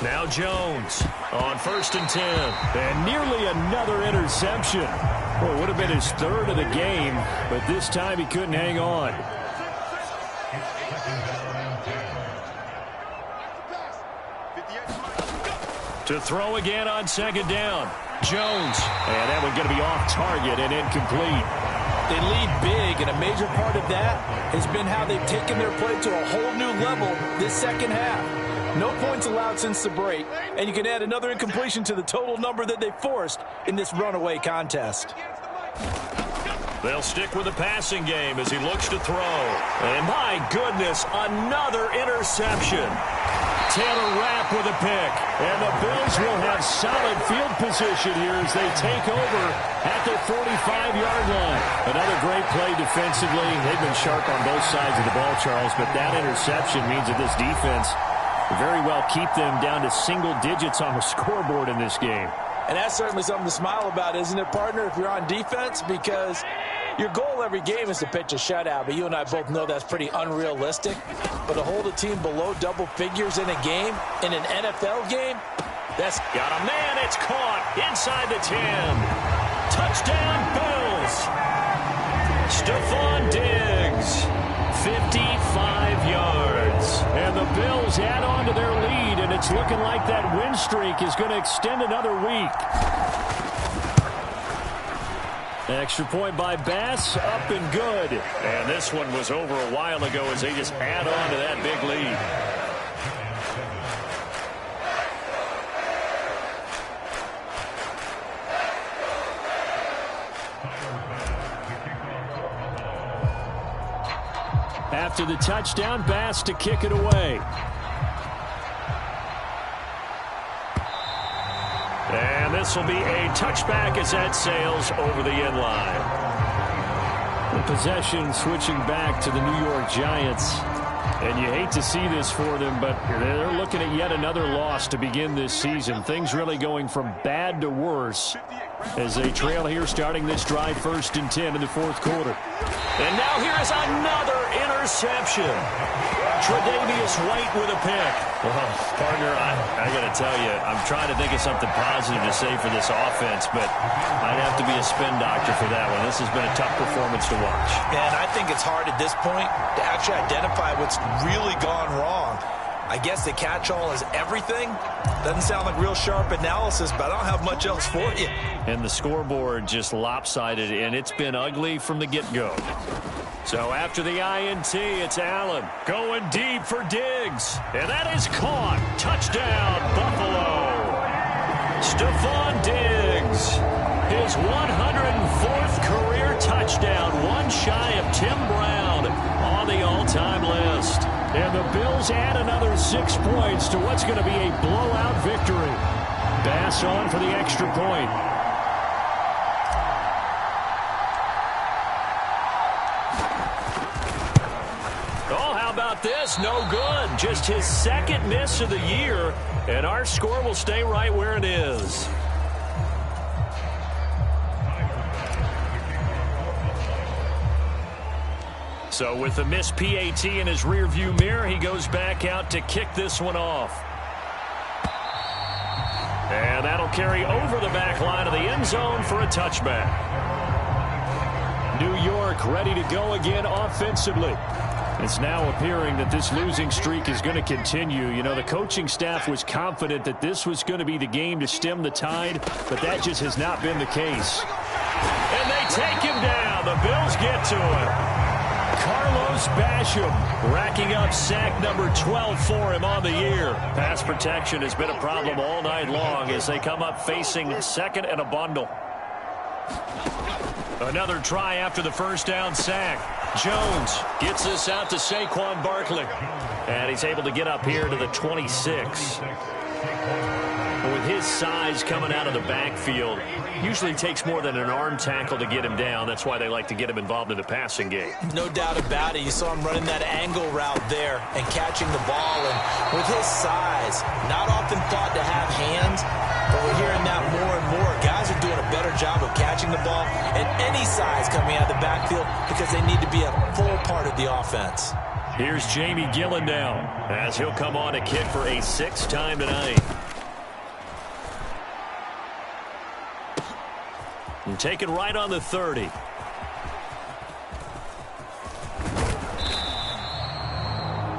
Now Jones on 1st and 10. And nearly another interception. Well, it would have been his third of the game, but this time he couldn't hang on. To throw again on 2nd down. Jones. And that one going to be off target and incomplete. They lead big, and a major part of that has been how they've taken their play to a whole new level this second half. No points allowed since the break, and you can add another incompletion to the total number that they forced in this runaway contest. They'll stick with the passing game as he looks to throw. And my goodness, another interception. Taylor Rapp with a pick. And the Bills will have solid field position here as they take over at their 45-yard line. Another great play defensively. They've been sharp on both sides of the ball, Charles, but that interception means that this defense very well keep them down to single digits on the scoreboard in this game. And that's certainly something to smile about, isn't it, partner, if you're on defense? Because your goal every game is to pitch a shutout, but you and I both know that's pretty unrealistic. But to hold a team below double figures in a game, in an NFL game, that's... Got a man, it's caught inside the 10. Touchdown, Bills. Stephon Diggs, 55 yards. And the Bills add on to their lead, and it's looking like that win streak is going to extend another week. Extra point by Bass, up and good. And this one was over a while ago as they just add on to that big lead. After the touchdown, Bass to kick it away. And this will be a touchback as that sails over the end line. The possession switching back to the New York Giants. And you hate to see this for them, but they're looking at yet another loss to begin this season. Things really going from bad to worse as they trail here starting this drive 1st and 10 in the 4th quarter. And now here is another interception. Tre'Davious White with a pick. Well, partner, I got to tell you, I'm trying to think of something positive to say for this offense, but I'd have to be a spin doctor for that one. This has been a tough performance to watch. And I think it's hard at this point to actually identify what's really gone wrong. I guess the catch-all is everything. Doesn't sound like real sharp analysis, but I don't have much else for you. And the scoreboard just lopsided, and it's been ugly from the get-go. So after the INT, it's Allen going deep for Diggs. And that is caught. Touchdown, Buffalo. Stephon Diggs, his 104th career touchdown, one shy of Tim Brown on the all-time list. And the Bills add another 6 points to what's going to be a blowout victory. Bass on for the extra point. This no good. Just his second miss of the year, and our score will stay right where it is. So with the missed PAT in his rearview mirror, he goes back out to kick this one off. And that'll carry over the back line of the end zone for a touchback. New York ready to go again offensively. It's now appearing that this losing streak is going to continue. You know, the coaching staff was confident that this was going to be the game to stem the tide, but that just has not been the case. And they take him down. The Bills get to him. Carlos Basham racking up sack number 12 for him on the year. Pass protection has been a problem all night long as they come up facing 2nd and a bundle. Another try after the first down sack. Jones gets this out to Saquon Barkley. And he's able to get up here to the 26. With his size coming out of the backfield, usually takes more than an arm tackle to get him down. That's why they like to get him involved in the passing game. No doubt about it. You saw him running that angle route there and catching the ball. And with his size, not often thought to have hands, but we're hearing that more and more. Guys are doing a better job of catching the ball at any size coming out of the backfield because they need to be a full part of the offense. Here's Jamie Gillen now as he'll come on to kick for a 6th time tonight. And taken right on the 30.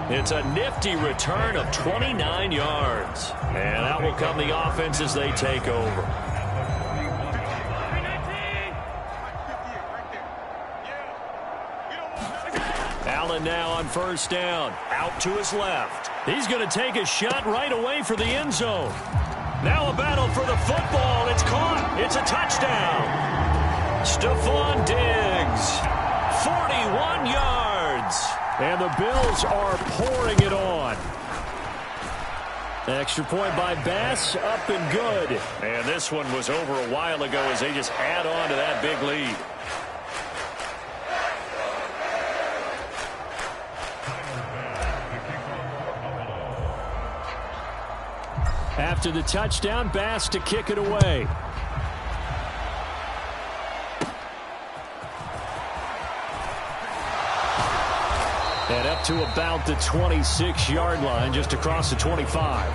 It's a nifty return of 29 yards. And out will come the offense as they take over. Allen now on 1st down. Out to his left. He's going to take a shot right away for the end zone. Now a battle for the football. It's caught. It's a touchdown. Stephon Diggs, 41 yards. And the Bills are pouring it on. Extra point by Bass, up and good. And this one was over a while ago as they just add on to that big lead. After the touchdown, Bass to kick it away. And up to about the 26-yard line, just across the 25.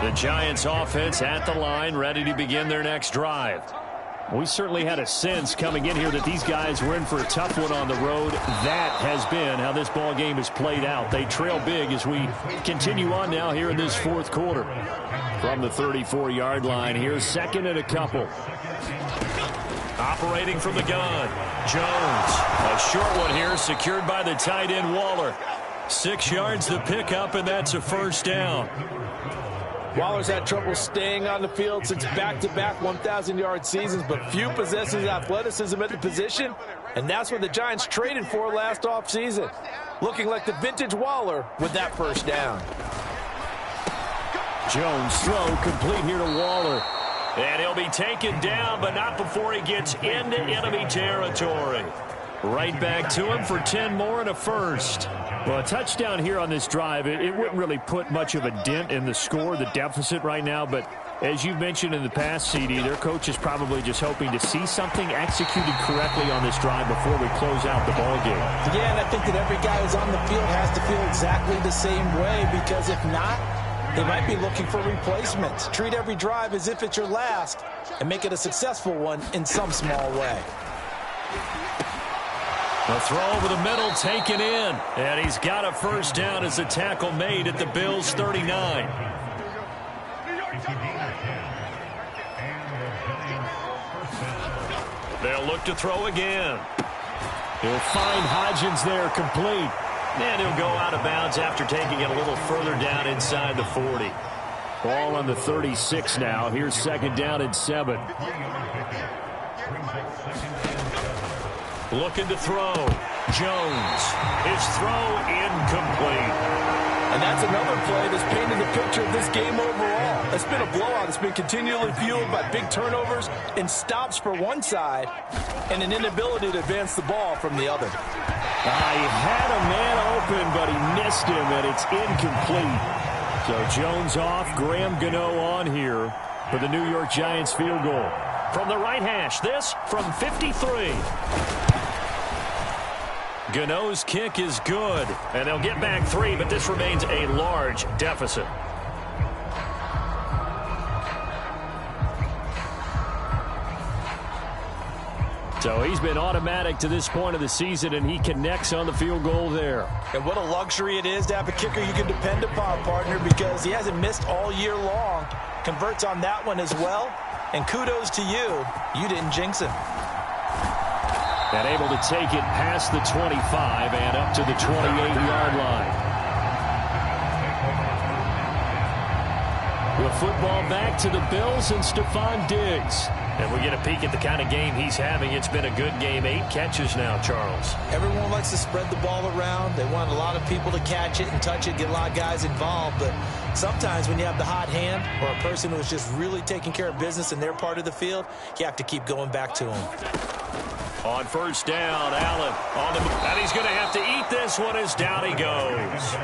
The Giants offense at the line, ready to begin their next drive. We certainly had a sense coming in here that these guys were in for a tough one on the road. That has been how this ball game has played out. They trail big as we continue on now here in this 4th quarter. From the 34-yard line, here's 2nd and a couple. Operating from the gun, Jones. A short one here, secured by the tight end Waller. 6 yards the pickup, and that's a 1st down. Waller's had trouble staying on the field since back-to-back 1,000-yard seasons, but few possesses athleticism at the position, and that's what the Giants traded for last offseason. Looking like the vintage Waller with that 1st down. Jones throw complete here to Waller. And he'll be taken down, but not before he gets into enemy territory. Right back to him for 10 more and a 1st. Well, a touchdown here on this drive, it wouldn't really put much of a dent in the score, the deficit right now. But as you've mentioned in the past, CD, their coach is probably just hoping to see something executed correctly on this drive before we close out the ball game. Yeah, and I think that every guy who's on the field has to feel exactly the same way, because if not, they might be looking for replacements. Treat every drive as if it's your last and make it a successful one in some small way. The throw over the middle taken in. And he's got a 1st down as the tackle made at the Bills' 39. They'll look to throw again. He'll find Hodgins there complete. And he'll go out of bounds after taking it a little further down inside the 40. Ball on the 36 now. Here's 2nd down and 7. Looking to throw. Jones. His throw incomplete. And that's another play that's painted the picture of this game overall. It's been a blowout. It's been continually fueled by big turnovers and stops for one side and an inability to advance the ball from the other. He had a man open, but he missed him, and it's incomplete. So Jones off, Graham Gano on here for the New York Giants field goal. From the right hash, this from 53. Gano's kick is good, and they'll get back 3, but this remains a large deficit. So he's been automatic to this point of the season, and he connects on the field goal there. And what a luxury it is to have a kicker you can depend upon, partner, because he hasn't missed all year long. Converts on that one as well. And kudos to you. You didn't jinx him. And able to take it past the 25 and up to the 28-yard line. We'll The football back to the Bills and Stephon Diggs. And we get a peek at the kind of game he's having. It's been a good game. 8 catches now, Charles. Everyone likes to spread the ball around. They want a lot of people to catch it and touch it, get a lot of guys involved. But sometimes when you have the hot hand or a person who's just really taking care of business in their part of the field, you have to keep going back to them. On first down, Allen on the move. And he's going to have to eat this one as down he goes.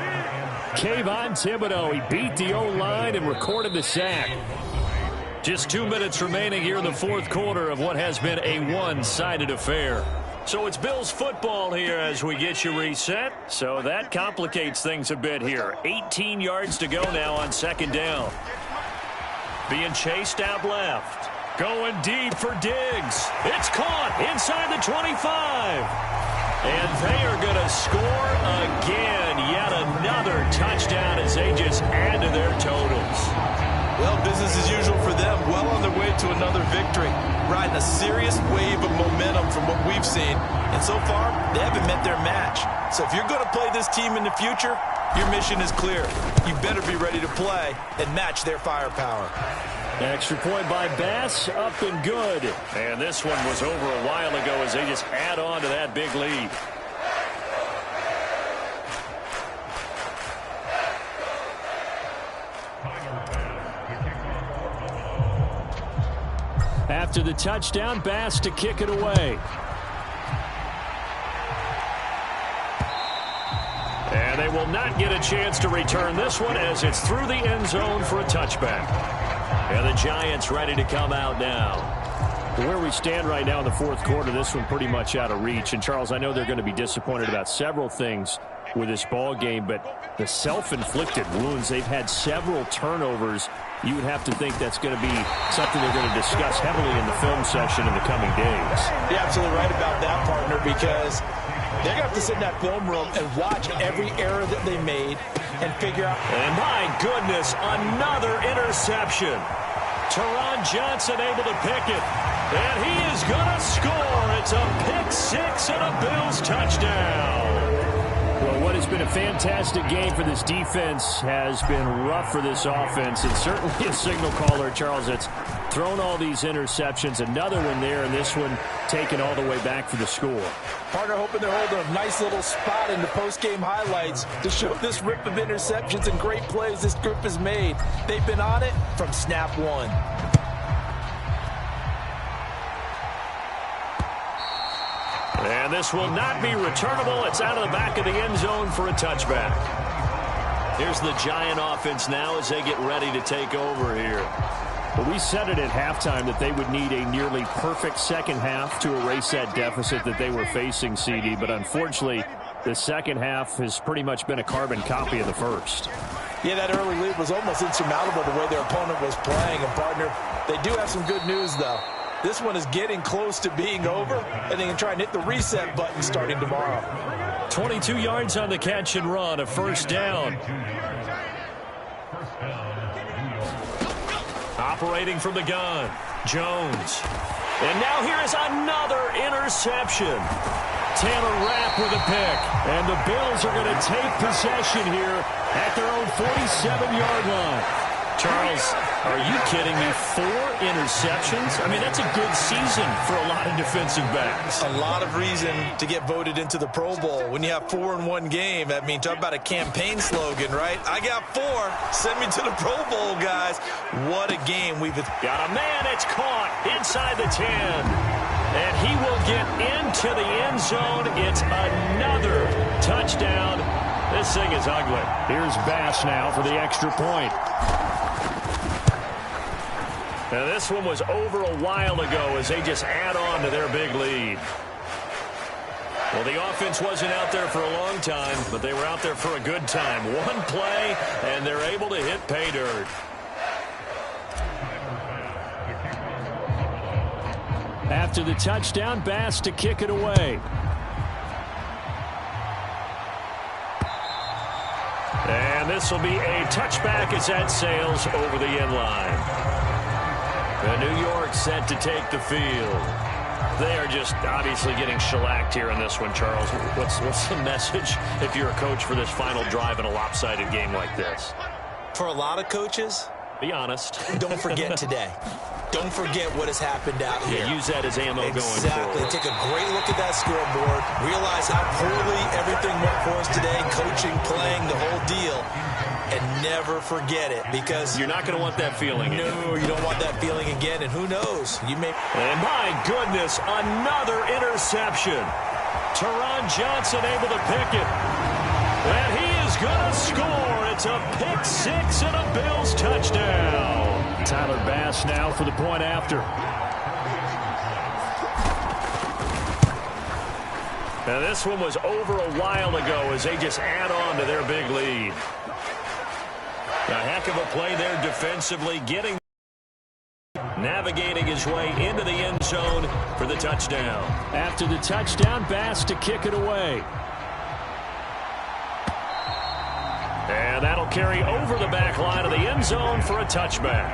Kayvon Thibodeau, he beat the O-line and recorded the sack. Just 2 minutes remaining here in the fourth quarter of what has been a one-sided affair. So it's Bills football here as we get you reset. So that complicates things a bit here. 18 yards to go now on second down. Being chased out left. Going deep for Diggs. It's caught inside the 25. And they are going to score again. Yet another touchdown as they just add to their totals. Well, business as usual for them. Well on their way to another victory. Riding a serious wave of momentum from what we've seen. And so far, they haven't met their match. So if you're going to play this team in the future, your mission is clear. You better be ready to play and match their firepower. Extra point by Bass, up and good. And this one was over a while ago as they just add on to that big lead. After the touchdown, Bass to kick it away. And they will not get a chance to return this one as it's through the end zone for a touchback. And the Giants ready to come out now. Where we stand right now in the fourth quarter, this one pretty much out of reach. And, Charles, I know they're going to be disappointed about several things with this ball game, but the self-inflicted wounds, they've had several turnovers. You would have to think that's going to be something they're going to discuss heavily in the film session in the coming days. You're absolutely right about that, partner, because they're going to have to sit in that film room and watch every error that they made and figure out. And my goodness, another interception. Teron Johnson able to pick it. And he is going to score. It's a pick six and a Bills touchdown. Well, what has been a fantastic game for this defense has been rough for this offense. And certainly a signal caller, Charles, that's thrown all these interceptions. Another one there, and this one taken all the way back for the score. Partner hoping they're holding a nice little spot in the post-game highlights to show this rip of interceptions and great plays this group has made. They've been on it from snap one. And this will not be returnable. It's out of the back of the end zone for a touchback. Here's the Giant offense now as they get ready to take over here. Well, we said it at halftime that they would need a nearly perfect second half to erase that deficit that they were facing, CD. But unfortunately, the second half has pretty much been a carbon copy of the first. Yeah, that early lead was almost insurmountable the way their opponent was playing. And, partner, they do have some good news, though. This one is getting close to being over, and they can try and hit the reset button starting tomorrow. 22 yards on the catch and run, a first down. Operating from the gun, Jones. And now here is another interception. Taylor Rapp with a pick. And the Bills are going to take possession here at their own 47-yard line. Charles, are you kidding me? 4 interceptions? I mean, that's a good season for a lot of defensive backs. A lot of reason to get voted into the Pro Bowl. When you have 4 in one game, I mean, talk about a campaign slogan, right? I got 4. Send me to the Pro Bowl, guys. What a game we've got. A man, it's caught inside the 10. And he will get into the end zone. It's another touchdown. This thing is ugly. Here's Bass now for the extra point. Now, this one was over a while ago as they just add on to their big lead. Well, the offense wasn't out there for a long time, but they were out there for a good time. One play, and they're able to hit pay dirt. After the touchdown, Bass to kick it away. And this will be a touchback as that sails over the end line. And New York set to take the field. They are just obviously getting shellacked here in this one, Charles. What's the message if you're a coach for this final drive in a lopsided game like this? For a lot of coaches, Be honest. Don't forget today. Don't forget what has happened out here. Yeah, use that as ammo going forward. Exactly. Take a great look at that scoreboard. Realize how poorly everything went for us today. Coaching, playing, the whole deal. And never forget it, because you're not going to want that feeling again. No, you don't want that feeling again. And who knows? You may. And my goodness, another interception. Teron Johnson able to pick it. And he is going to score. It's a pick six and a Bills touchdown. Tyler Bass now for the point after. Now this one was over a while ago as they just add on to their big lead. A heck of a play there defensively, navigating his way into the end zone for the touchdown. After the touchdown, Bass to kick it away. And that'll carry over the back line of the end zone for a touchback.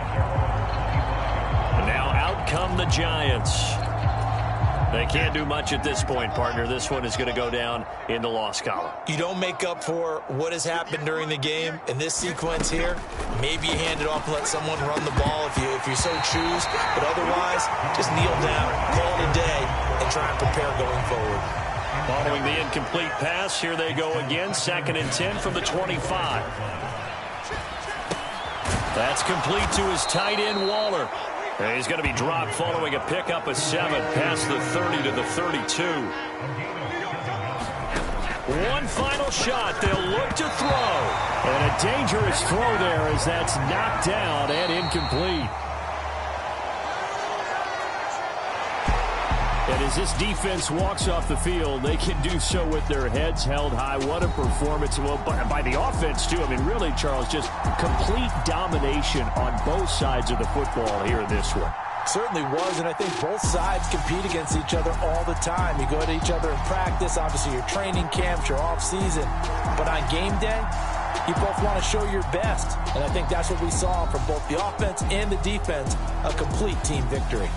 And now out come the Giants. They can't do much at this point, partner. This one is going to go down in the loss column. You don't make up for what has happened during the game. In this sequence here, maybe you hand it off and let someone run the ball if you so choose. But otherwise, just kneel down, call it a day, and try and prepare going forward. Following the incomplete pass, here they go again. 2nd and 10 from the 25. That's complete to his tight end, Waller. And he's going to be dropped following a pickup of 7 past the 30 to the 32. One final shot. They'll look to throw. And a dangerous throw there as that's knocked down and incomplete. And as this defense walks off the field, they can do so with their heads held high. What a performance. Well, by the offense, too. I mean, really, Charles, just complete domination on both sides of the football here in this one. Certainly was, and I think both sides compete against each other all the time. You go to each other in practice, obviously your training camps, your off-season. But on game day, you both want to show your best. And I think that's what we saw from both the offense and the defense, a complete team victory.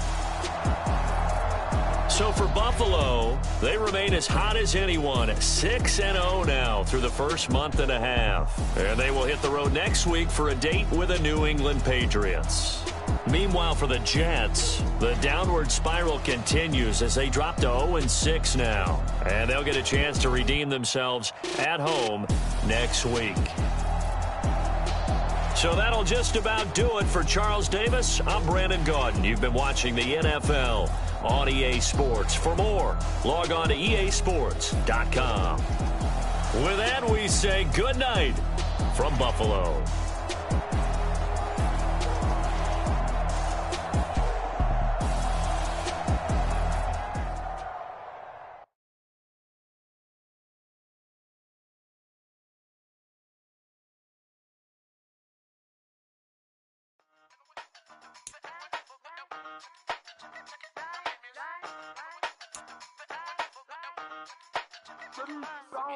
So for Buffalo, they remain as hot as anyone, 6-0 now through the first month and a half. And they will hit the road next week for a date with the New England Patriots. Meanwhile, for the Jets, the downward spiral continues as they drop to 0-6 now. And they'll get a chance to redeem themselves at home next week. So that'll just about do it for Charles Davis. I'm Brandon Gaudin. You've been watching the NFL on EA Sports. For more, log on to easports.com. With that, we say good night from Buffalo.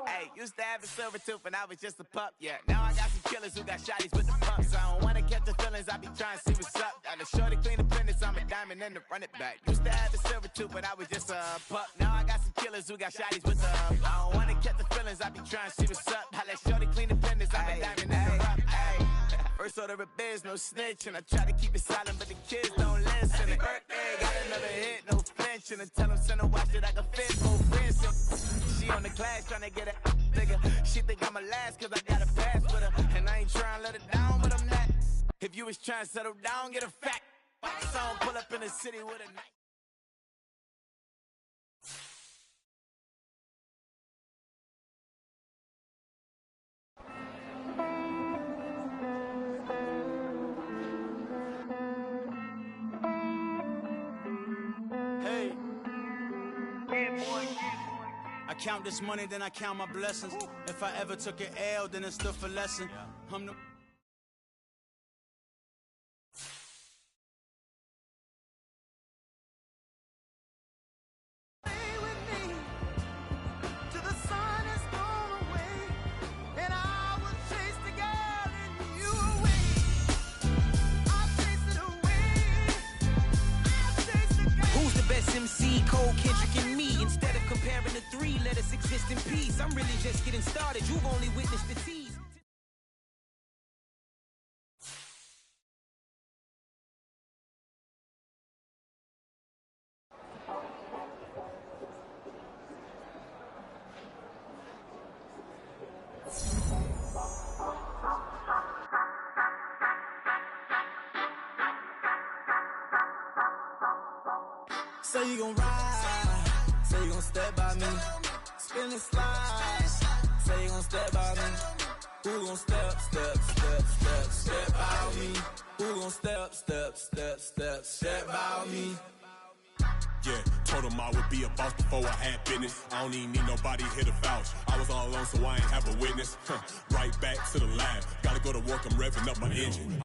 Hey, used to have a silver tooth when I was just a pup, yeah. Now I got some killers who got shotties with the pumps. I don't wanna catch the feelings, I be trying to see what's up. Got a shorty clean the business, I'm a diamond and to run it back. Used to have a silver tooth when I was just a pup. Now I got some killers who got shotties with the I don't wanna catch the feelings, I be trying to see what's up. I let shorty clean the business, I'm a diamond and to run. First order of biz, no snitch, and I try to keep it silent, but the kids don't listen. And birthday, got another hit, no flinch, and I tell them send a watch that I can fit, no friends. She on the class trying to get it bigger. She think I'm a last cause I got a pass with her. And I ain't trying to let it down, but I'm not. If you was trying to settle down, get a fact. Song pull up in the city with a knife. Hey. I count this money, then I count my blessings. If I ever took an L, then it's still for lesson. I'm the MC, Cole, Kendrick, and me. Instead of comparing the three, let us exist in peace. I'm really just getting started. You've only witnessed the tease. Say you gon' ride, say you gon' step by me. Spin and slide, say you gon' step by me. Who gon' step by me? Who gon' step by me? Yeah, told him I would be a boss before I had business. I don't even need nobody here to vouch. I was all alone, so I ain't have a witness. Right back to the lab. Gotta go to work, I'm revving up my engine.